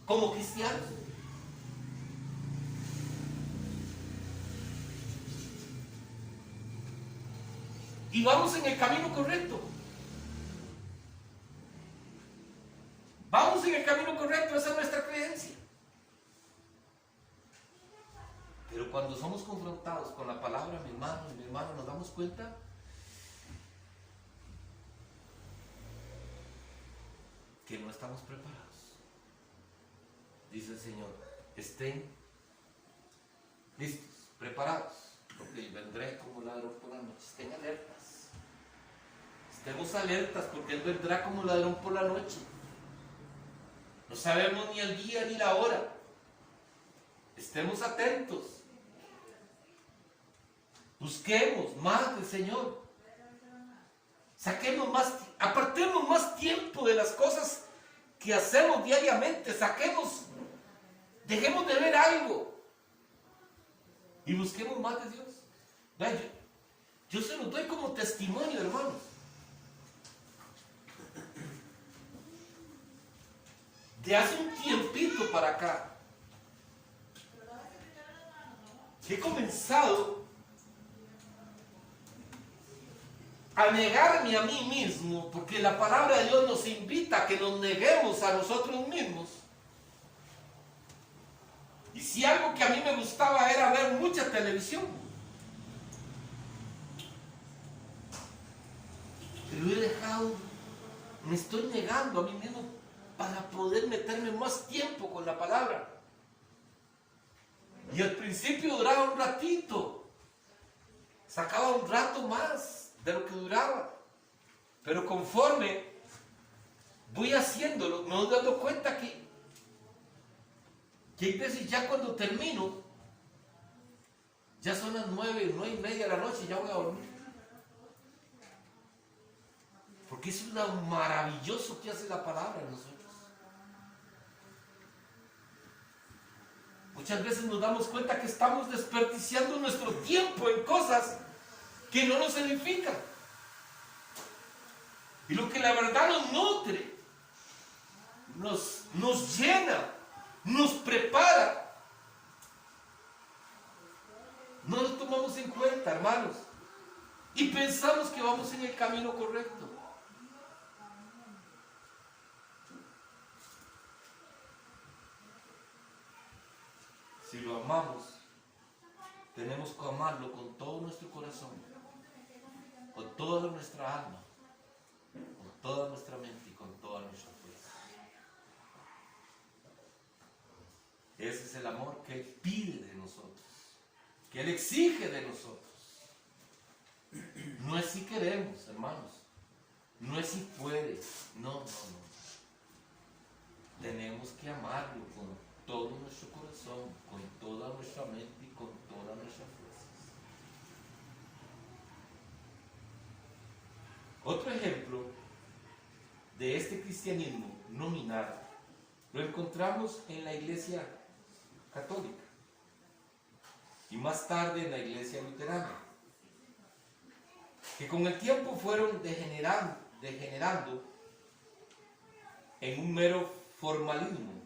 como cristianos. Y vamos en el camino correcto. Vamos en el camino correcto, esa es nuestra creencia. Pero cuando somos confrontados con la palabra, mi hermano, nos damos cuenta que no estamos preparados. Dice el Señor, estén listos, preparados, porque vendré como ladrón por la noche. Estén alertas. Estemos alertas porque Él vendrá como ladrón por la noche. No sabemos ni el día ni la hora. Estemos atentos. Busquemos más del Señor. Apartemos más tiempo de las cosas que hacemos diariamente. Dejemos de ver algo y busquemos más de Dios. Yo se los doy como testimonio, hermanos. De hace un tiempito para acá, he comenzado a negarme a mí mismo, porque la palabra de Dios nos invita a que nos neguemos a nosotros mismos. Y si algo que a mí me gustaba era ver mucha televisión, pero he dejado, me estoy negando a mí mismo para poder meterme más tiempo con la palabra. Y al principio duraba un ratito, sacaba un rato más de lo que duraba, pero conforme voy haciéndolo, me voy dando cuenta que hay veces ya cuando termino, ya son las 9:30 de la noche, ya voy a dormir. Porque eso es lo maravilloso que hace la palabra en nosotros. Muchas veces nos damos cuenta que estamos desperdiciando nuestro tiempo en cosas que no nos edifican. Y lo que la verdad nos nutre, nos llena, nos prepara, no lo tomamos en cuenta, hermanos. Y pensamos que vamos en el camino correcto. Si lo amamos, tenemos que amarlo con todo nuestro corazón, con toda nuestra alma, con toda nuestra mente y con toda nuestra fuerza. Ese es el amor que Él pide de nosotros, que Él exige de nosotros. No es si queremos, hermanos, no es si puedes, no. Tenemos que amarlo con todo nuestro corazón, con toda nuestra mente y con todas nuestras fuerzas. Otro ejemplo de este cristianismo nominal lo encontramos en la Iglesia Católica y más tarde en la Iglesia Luterana, que con el tiempo fueron degenerando en un mero formalismo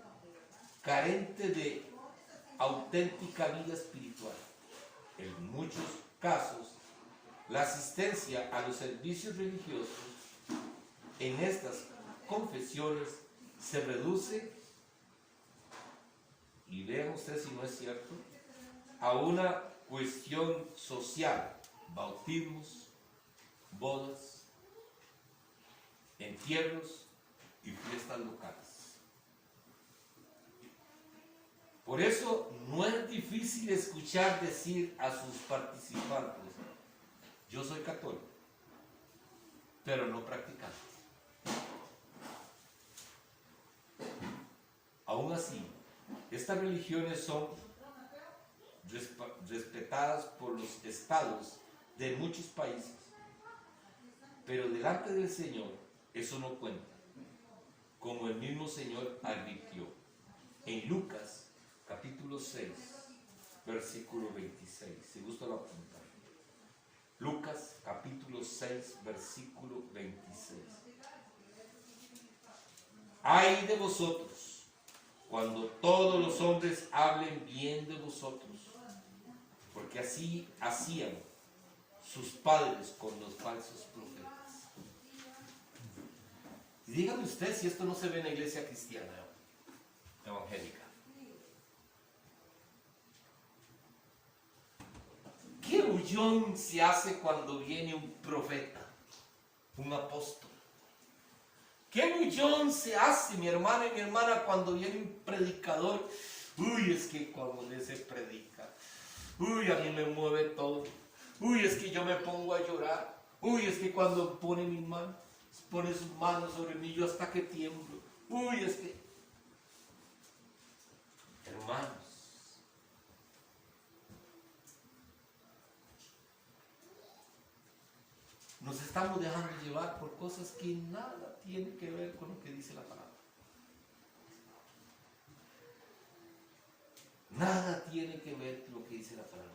carente de auténtica vida espiritual. En muchos casos, la asistencia a los servicios religiosos en estas confesiones se reduce, y vean ustedes si no es cierto, a una cuestión social: bautismos, bodas, entierros y fiestas locales. Por eso no es difícil escuchar decir a sus participantes: yo soy católico, pero no practicante. Aún así, estas religiones son respetadas por los estados de muchos países, pero delante del Señor eso no cuenta, como el mismo Señor advirtió en Lucas capítulo 6, versículo 26. Si gusta lo apuntar. Lucas capítulo 6, versículo 26. Ay de vosotros cuando todos los hombres hablen bien de vosotros, porque así hacían sus padres con los falsos profetas. Y dígame usted si esto no se ve en la iglesia cristiana evangélica. ¿Qué bullón se hace cuando viene un profeta, un apóstol? ¿Qué bullón se hace, mi hermano y mi hermana, cuando viene un predicador? Uy, es que cuando se predica, uy, a mí me mueve todo. Uy, es que yo me pongo a llorar. Uy, es que cuando pone sus manos sobre mí, yo hasta que tiemblo. Uy, es que... Hermanos, nos estamos dejando llevar por cosas que nada tienen que ver con lo que dice la palabra. Nada tiene que ver con lo que dice la palabra.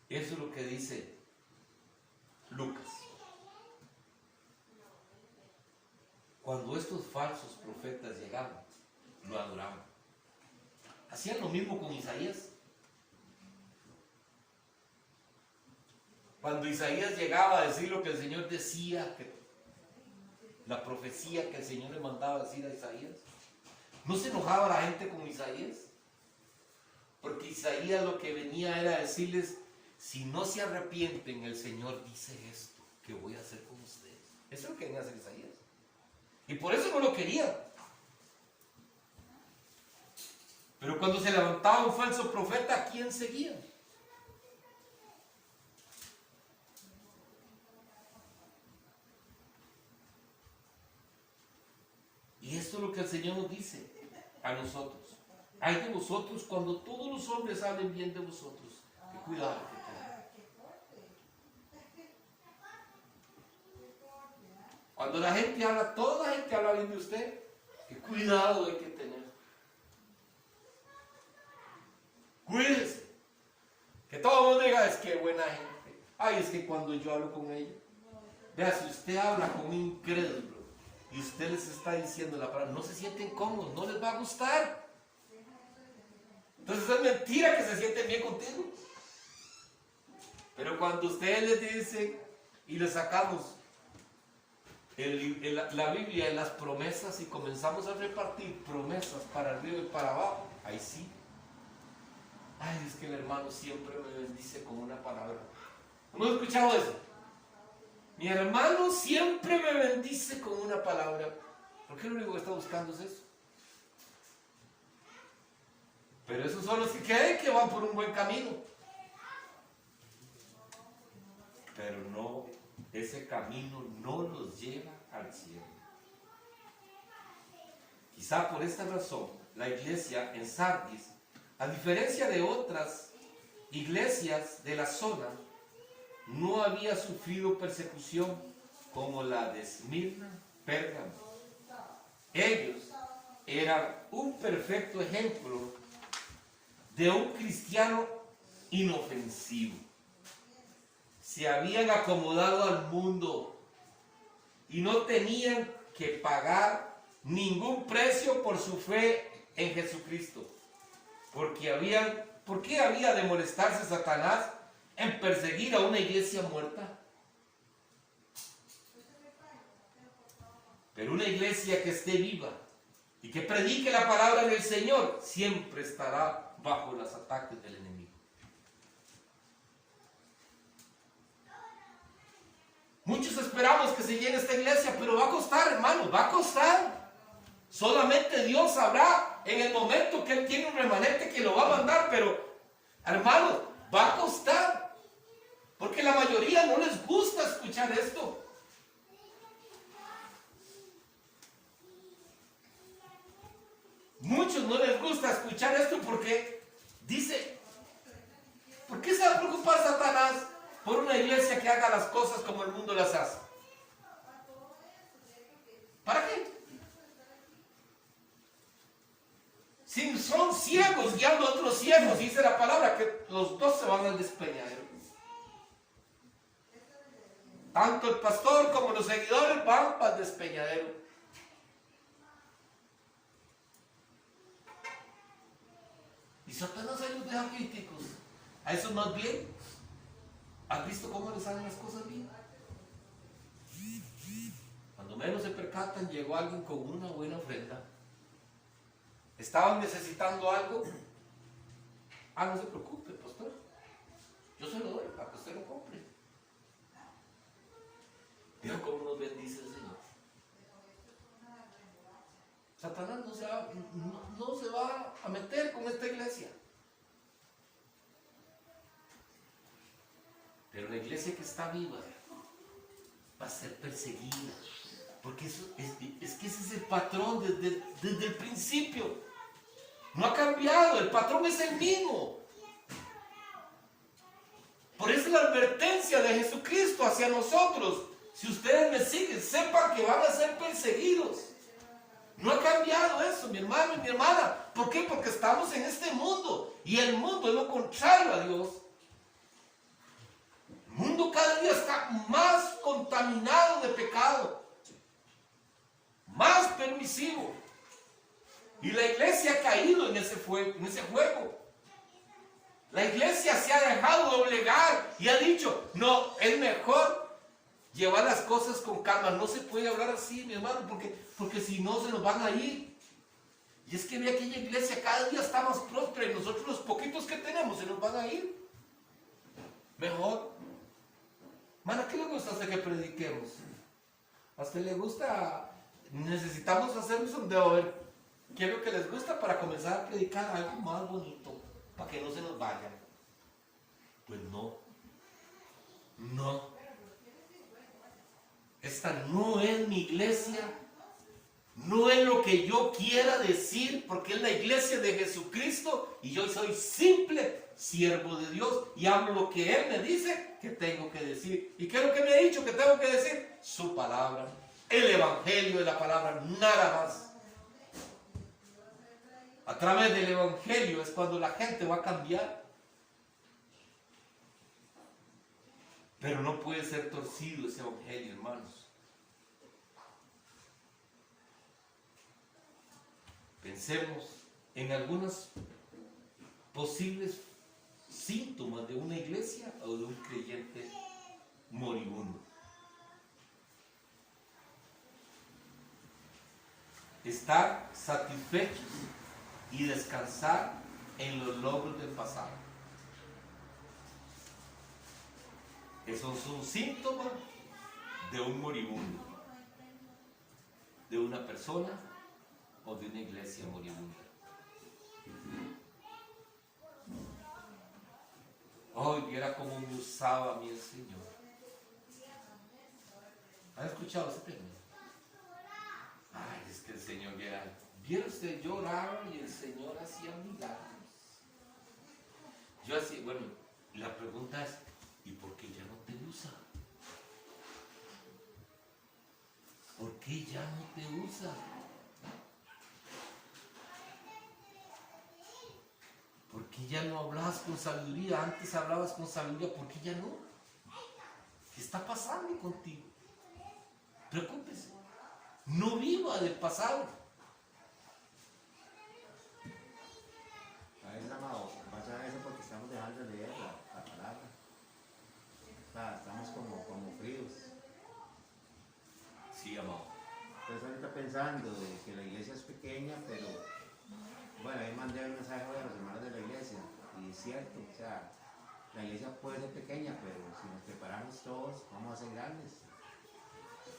Eso es lo que dice Lucas. Cuando estos falsos profetas llegaban, lo adoraban. Hacían lo mismo con Isaías. Cuando Isaías llegaba a decir lo que el Señor decía, que la profecía que el Señor le mandaba decir a Isaías, ¿no se enojaba la gente con Isaías? Porque Isaías lo que venía era decirles: si no se arrepienten, el Señor dice esto que voy a hacer con ustedes. Eso es lo que venía a hacer Isaías. Y por eso no lo querían. Pero cuando se levantaba un falso profeta, ¿a quién seguían? Y esto es lo que el Señor nos dice a nosotros. Hay de vosotros cuando todos los hombres hablen bien de vosotros. Qué cuidado que tengan. Cuando la gente habla, toda la gente habla bien de usted. Qué cuidado hay que tener. Cuídese. Que todo el mundo diga, es que buena gente. Ay, es que cuando yo hablo con ella. Vea, si usted habla con un incrédulo y usted les está diciendo la palabra, no se sienten cómodos, no les va a gustar. Entonces es mentira que se sienten bien contigo. Pero cuando ustedes les dicen y les sacamos la Biblia y las promesas y comenzamos a repartir promesas para arriba y para abajo, ahí sí. Ay, es que el hermano siempre me bendice con una palabra. ¿No he escuchado eso? Mi hermano siempre me bendice con una palabra. Porque lo único que está buscando es eso. Pero esos son los que creen que van por un buen camino. Pero no, ese camino no los lleva al cielo. Quizá por esta razón, la iglesia en Sardis, a diferencia de otras iglesias de la zona, no había sufrido persecución como la de Esmirna, Pérgamo. Ellos eran un perfecto ejemplo de un cristiano inofensivo. Se habían acomodado al mundo y no tenían que pagar ningún precio por su fe en Jesucristo. ¿Por qué había de molestarse Satanás en perseguir a una iglesia muerta? Pero una iglesia que esté viva y que predique la palabra del Señor siempre estará bajo los ataques del enemigo. Muchos esperamos que se llene esta iglesia, pero va a costar, hermanos, va a costar. Solamente Dios sabrá en el momento que Él tiene un remanente que lo va a mandar, pero, hermanos, va a costar. Porque la mayoría no les gusta escuchar esto. Muchos no les gusta escuchar esto porque dice, ¿por qué se va a preocupar Satanás por una iglesia que haga las cosas como el mundo las hace? ¿Para qué? Si son ciegos guiando a otros ciegos, dice la palabra que los dos se van al despeñadero. Tanto el pastor como los seguidores van para el despeñadero. Y Satanás ahí los deja críticos. A eso más bien, ¿has visto cómo les salen las cosas bien? Cuando menos se percatan, llegó alguien con una buena ofrenda. ¿Estaban necesitando algo? Ah, no se preocupe, pastor. Yo se lo doy para que usted lo compre. Vean cómo nos bendice el Señor. Satanás no se va a meter con esta iglesia. Pero la iglesia que está viva va a ser perseguida. Porque eso es que ese es el patrón desde el principio. No ha cambiado, el patrón es el mismo. Por eso la advertencia de Jesucristo hacia nosotros. Si ustedes me siguen, sepan que van a ser perseguidos. No ha cambiado eso, mi hermano y mi hermana. ¿Por qué? Porque estamos en este mundo. Y el mundo es lo contrario a Dios. El mundo cada día está más contaminado de pecado. Más permisivo. Y la iglesia ha caído en ese juego. La iglesia se ha dejado doblegar y ha dicho, no, es mejor llevar las cosas con calma. No se puede hablar así, mi hermano, porque si no se nos van a ir. Y es que ve aquella iglesia cada día está más próspera y nosotros los poquitos que tenemos se nos van a ir. Mejor. Hermana, ¿qué le gusta hacer que prediquemos? ¿A usted le gusta? Necesitamos hacer un sondeo, a ver qué es lo que les gusta para comenzar a predicar algo más bonito, para que no se nos vayan. Pues no. No. Esta no es mi iglesia no es lo que yo quiera decir, porque es la iglesia de Jesucristo y yo soy simple siervo de Dios y hablo lo que Él me dice que tengo que decir. ¿Y qué es lo que me ha dicho que tengo que decir? Su palabra, el evangelio de la palabra, nada más. A través del evangelio es cuando la gente va a cambiar. Pero no puede ser torcido ese evangelio, hermanos. Pensemos en algunos posibles síntomas de una iglesia o de un creyente moribundo. Estar satisfechos y descansar en los logros del pasado. Esos son síntomas de un moribundo, de una persona o de una iglesia moribunda. Hoy viera cómo me usaba a mí el Señor. ¿Han escuchado ese tema? Ay, es que el Señor viera usted, lloraba y el Señor hacía milagros. Yo así, bueno, la pregunta es, ¿y por qué ya no te usa? ¿Por qué ya no te usa? ¿Por qué ya no hablas con sabiduría? Antes hablabas con sabiduría, ¿por qué ya no? ¿Qué está pasando contigo? Preocúpese. No viva del pasado. A ver, amado, pasa eso porque estamos dejando de leer la palabra. O sea, estamos como fríos. Sí, amado. Entonces ahorita pensando de que la iglesia es pequeña, pero bueno, ahí mandé un mensaje a los hermanos de la iglesia y es cierto, o sea, la iglesia puede ser pequeña, pero si nos preparamos todos, vamos a ser grandes,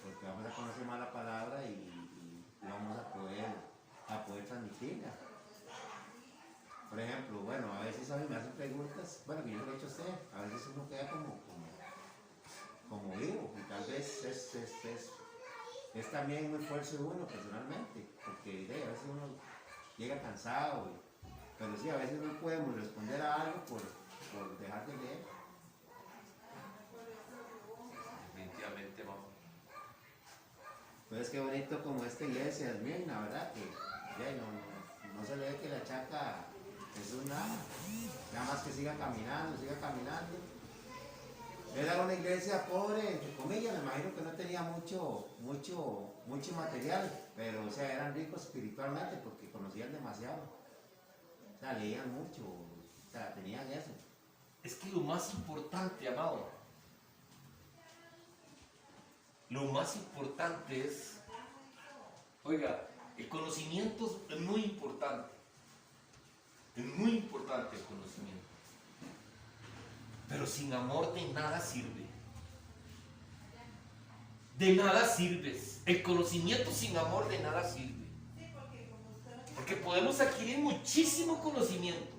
porque vamos a conocer más la palabra y vamos a poder transmitirla. Por ejemplo, bueno, a veces a mí me hacen preguntas, bueno, que yo le he hecho a usted, a veces uno queda como vivo, y tal vez es también un esfuerzo de uno personalmente, porque a veces uno llega cansado, pero sí, a veces no podemos responder a algo por dejar de leer. Definitivamente, amado. Entonces qué bonito como esta iglesia es bien, la verdad, que ya no se le ve que la chaca es nada más que siga caminando. Era una iglesia pobre, entre comillas, me imagino que no tenía mucho material, pero o sea, eran ricos espiritualmente porque conocían demasiado. O sea, leían mucho, o sea, tenían eso. Es que lo más importante, amado, lo más importante es, oiga, el conocimiento es muy importante. Es muy importante el conocimiento. Pero sin amor de nada sirve. De nada sirves. El conocimiento sin amor de nada sirve. Porque podemos adquirir muchísimo conocimiento.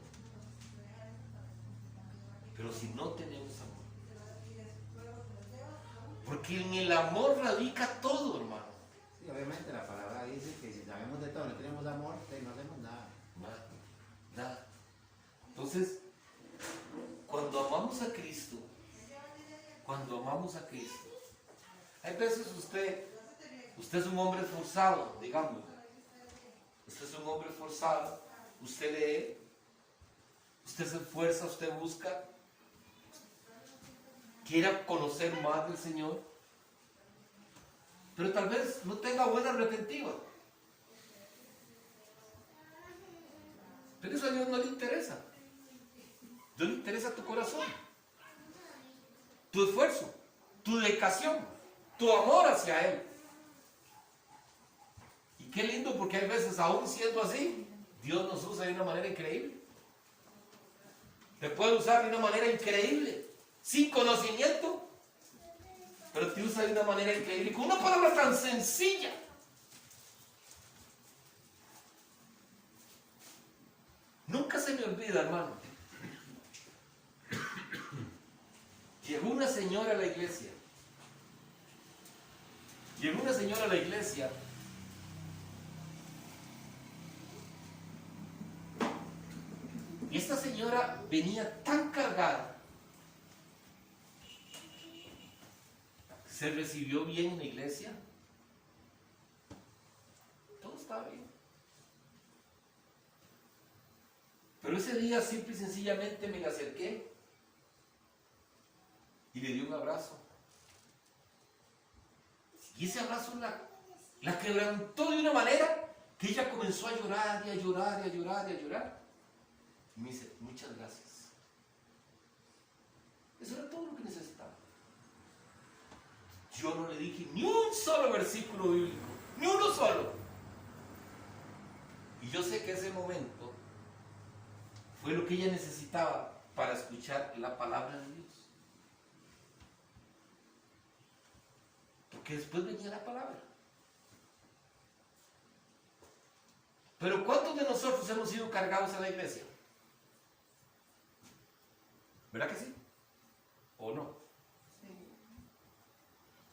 Pero si no tenemos amor. Porque en el amor radica todo, hermano. Sí, obviamente la palabra dice que si sabemos de todo, no tenemos amor, no hacemos nada. Nada. Entonces, cuando amamos a Cristo, hay veces usted es un hombre forzado, digamos. Usted es un hombre forzado, usted lee, usted se esfuerza, usted busca, quiera conocer más del Señor, pero tal vez no tenga buena retentiva. Pero eso a Dios no le interesa. A Dios le interesa tu corazón, tu esfuerzo, tu dedicación, tu amor hacia Él. Y qué lindo, porque hay veces, aún siendo así, Dios nos usa de una manera increíble. Te puede usar de una manera increíble, sin conocimiento, pero te usa de una manera increíble, con una palabra tan sencilla. Nunca se me olvida, hermano. Llegó una señora a la iglesia. Y esta señora venía tan cargada. Se recibió bien en la iglesia. Todo estaba bien. Pero ese día simple y sencillamente me le acerqué y le di un abrazo. Y ese abrazo la quebrantó de una manera que ella comenzó a llorar y a llorar y a llorar y a llorar. Y me dice, muchas gracias. Eso era todo lo que necesitaba. Yo no le dije ni un solo versículo bíblico, ni uno solo. Y yo sé que ese momento fue lo que ella necesitaba para escuchar la palabra de Dios. Porque después venía la palabra. Pero ¿cuántos de nosotros hemos sido cargados a la iglesia? ¿Verdad que sí? ¿O no? Sí.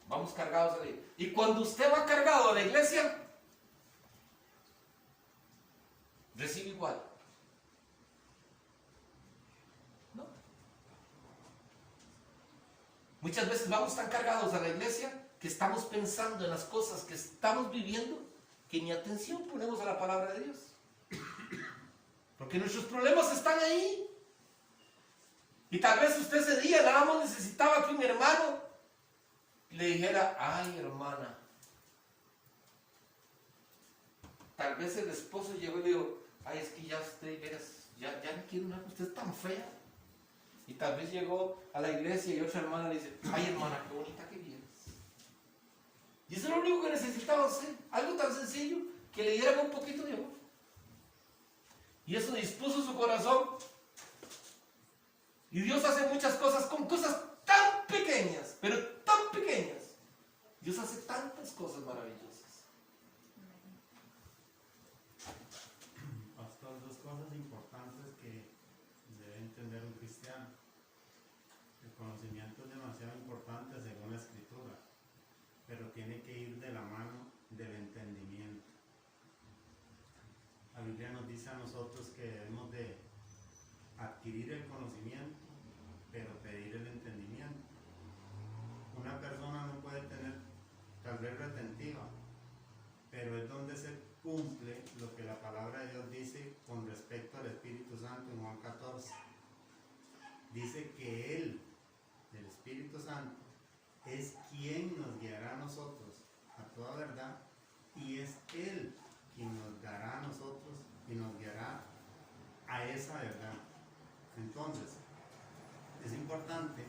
Vamos cargados a la iglesia. Y cuando usted va cargado a la iglesia, recibe igual. ¿No? Muchas veces vamos tan cargados a la iglesia que estamos pensando en las cosas que estamos viviendo que ni atención ponemos a la palabra de Dios. Porque nuestros problemas están ahí. Y tal vez usted ese día nada más necesitaba que un hermano le dijera, ay hermana. Tal vez el esposo llegó y le dijo, ay es que ya usted, ya no quiero nada, usted es tan fea. Y tal vez llegó a la iglesia y otra hermana le dice, ay hermana, qué bonita que vienes. Y eso es lo único que necesitaba hacer, algo tan sencillo, que le dieran un poquito de amor. Y eso dispuso su corazón. Y Dios hace muchas cosas con cosas tan pequeñas, pero tan pequeñas. Dios hace tantas cosas maravillosas. Pastor, dos cosas importantes que debe entender un cristiano. El conocimiento es demasiado importante según la Escritura, pero tiene que ir de la mano del entendimiento. La Biblia nos dice a nosotros que debemos de adquirir el conocimiento, pero pedir el entendimiento. Una persona no puede tener tal vez retentiva, pero es donde se cumple lo que la palabra de Dios dice con respecto al Espíritu Santo en Juan 14. Dice que Él, el Espíritu Santo, es quien nos guiará a nosotros a toda verdad, y es Él quien nos dará a nosotros y nos guiará a esa verdad. Entonces, es importante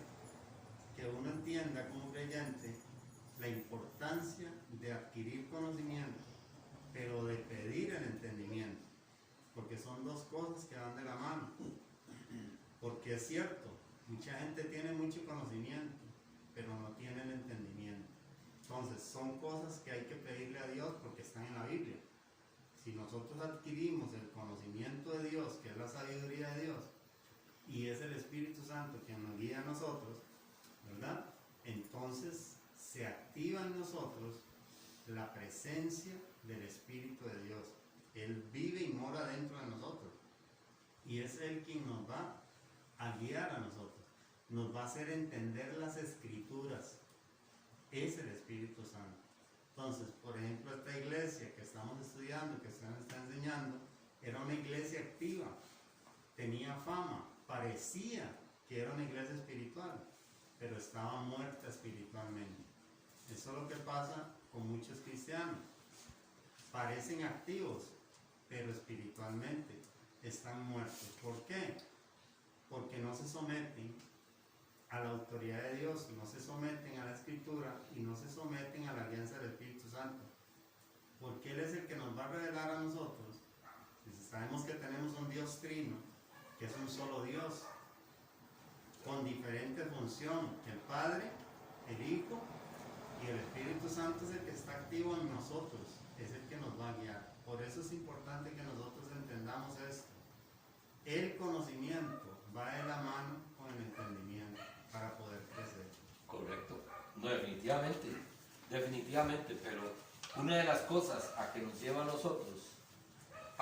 que uno entienda como creyente la importancia de adquirir conocimiento, pero de pedir el entendimiento, porque son dos cosas que van de la mano. Porque es cierto, mucha gente tiene mucho conocimiento, pero no tiene el entendimiento. Entonces, son cosas que hay que pedirle a Dios porque están en la Biblia. Si nosotros adquirimos el conocimiento de Dios, que es la sabiduría de Dios, y es el Espíritu Santo quien nos guía a nosotros, ¿verdad? Entonces se activa en nosotros la presencia del Espíritu de Dios. Él vive y mora dentro de nosotros. Y es Él quien nos va a guiar a nosotros. Nos va a hacer entender las Escrituras. Es el Espíritu Santo. Entonces, por ejemplo, esta iglesia que estamos estudiando, que usted nos está enseñando, era una iglesia activa. Tenía fama. Parecía que era una iglesia espiritual, pero estaba muerta espiritualmente. Eso es lo que pasa con muchos cristianos. Parecen activos, pero espiritualmente están muertos. ¿Por qué? Porque no se someten a la autoridad de Dios, no se someten a la Escritura y no se someten a la alianza del Espíritu Santo. Porque Él es el que nos va a revelar a nosotros. Si sabemos que tenemos un Dios trino, que es un solo Dios, con diferente función, el Padre, el Hijo y el Espíritu Santo es el que está activo en nosotros, es el que nos va a guiar. Por eso es importante que nosotros entendamos esto. El conocimiento va de la mano con el entendimiento para poder crecer. Correcto. No, definitivamente, pero una de las cosas a que nos lleva a nosotros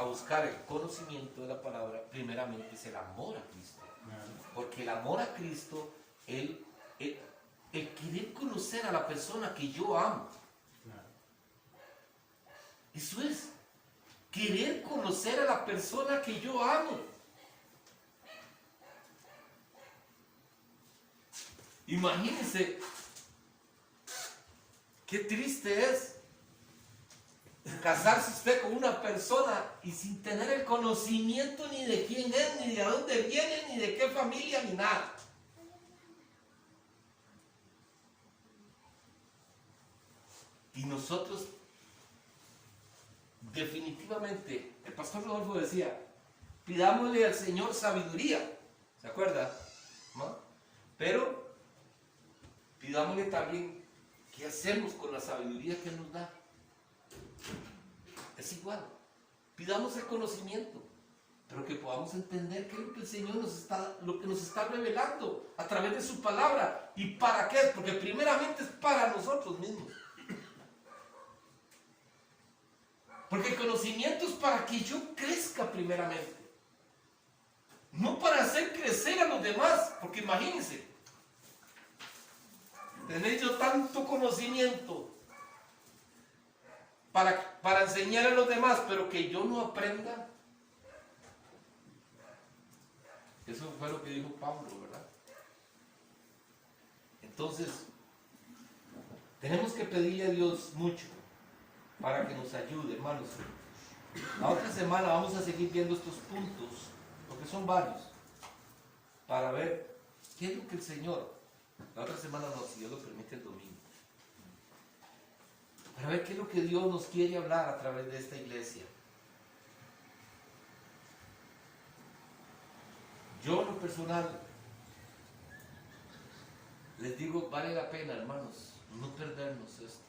a buscar el conocimiento de la palabra, primeramente es el amor a Cristo. Porque el amor a Cristo, el querer conocer a la persona que yo amo. Eso es, querer conocer a la persona que yo amo. Imagínense, qué triste es casarse usted con una persona y sin tener el conocimiento ni de quién es, ni de dónde viene, ni de qué familia, ni nada. Y nosotros, definitivamente, el pastor Rodolfo decía, pidámosle al Señor sabiduría, ¿se acuerda? ¿No? Pero pidámosle también qué hacemos con la sabiduría que nos da. Es igual, pidamos el conocimiento, pero que podamos entender qué es lo que el Señor nos está revelando a través de su palabra. ¿Y para qué? Porque primeramente es para nosotros mismos. Porque el conocimiento es para que yo crezca primeramente. No para hacer crecer a los demás. Porque imagínense, tener yo tanto conocimiento para enseñar a los demás, pero que yo no aprenda. Eso fue lo que dijo Pablo, ¿verdad? Entonces, tenemos que pedirle a Dios mucho para que nos ayude, hermanos. La otra semana vamos a seguir viendo estos puntos, porque son varios, para ver qué es lo que el Señor, la otra semana no, si Dios lo permite, el domingo, para ver qué es lo que Dios nos quiere hablar a través de esta iglesia. Yo en lo personal les digo, vale la pena, hermanos, no perdernos esto.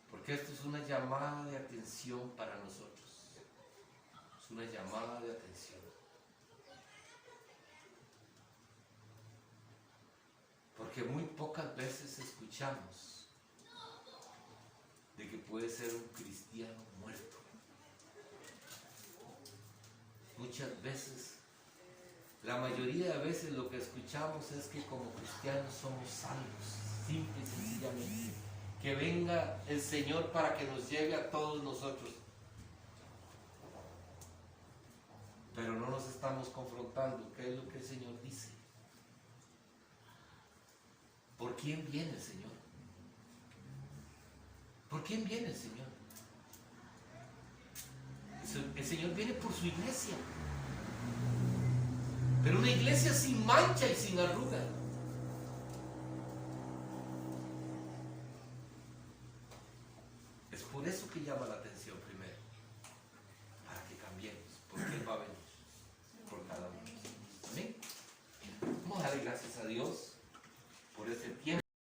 Porque esto es una llamada de atención para nosotros. Es una llamada de atención. Porque muy pocas veces escuchamos de que puede ser un cristiano muerto. Muchas veces, la mayoría de veces lo que escuchamos es que como cristianos somos salvos, simple y sencillamente. Que venga el Señor para que nos lleve a todos nosotros. Pero no nos estamos confrontando. ¿Qué es lo que el Señor dice? ¿Por quién viene el Señor? ¿Por quién viene el Señor? El Señor viene por su iglesia. Pero una iglesia sin mancha y sin arruga. Es por eso que llama la atención primero. Para que cambiemos. Porque Él va a venir por cada uno. Amén. Vamos a darle gracias a Dios por este tiempo.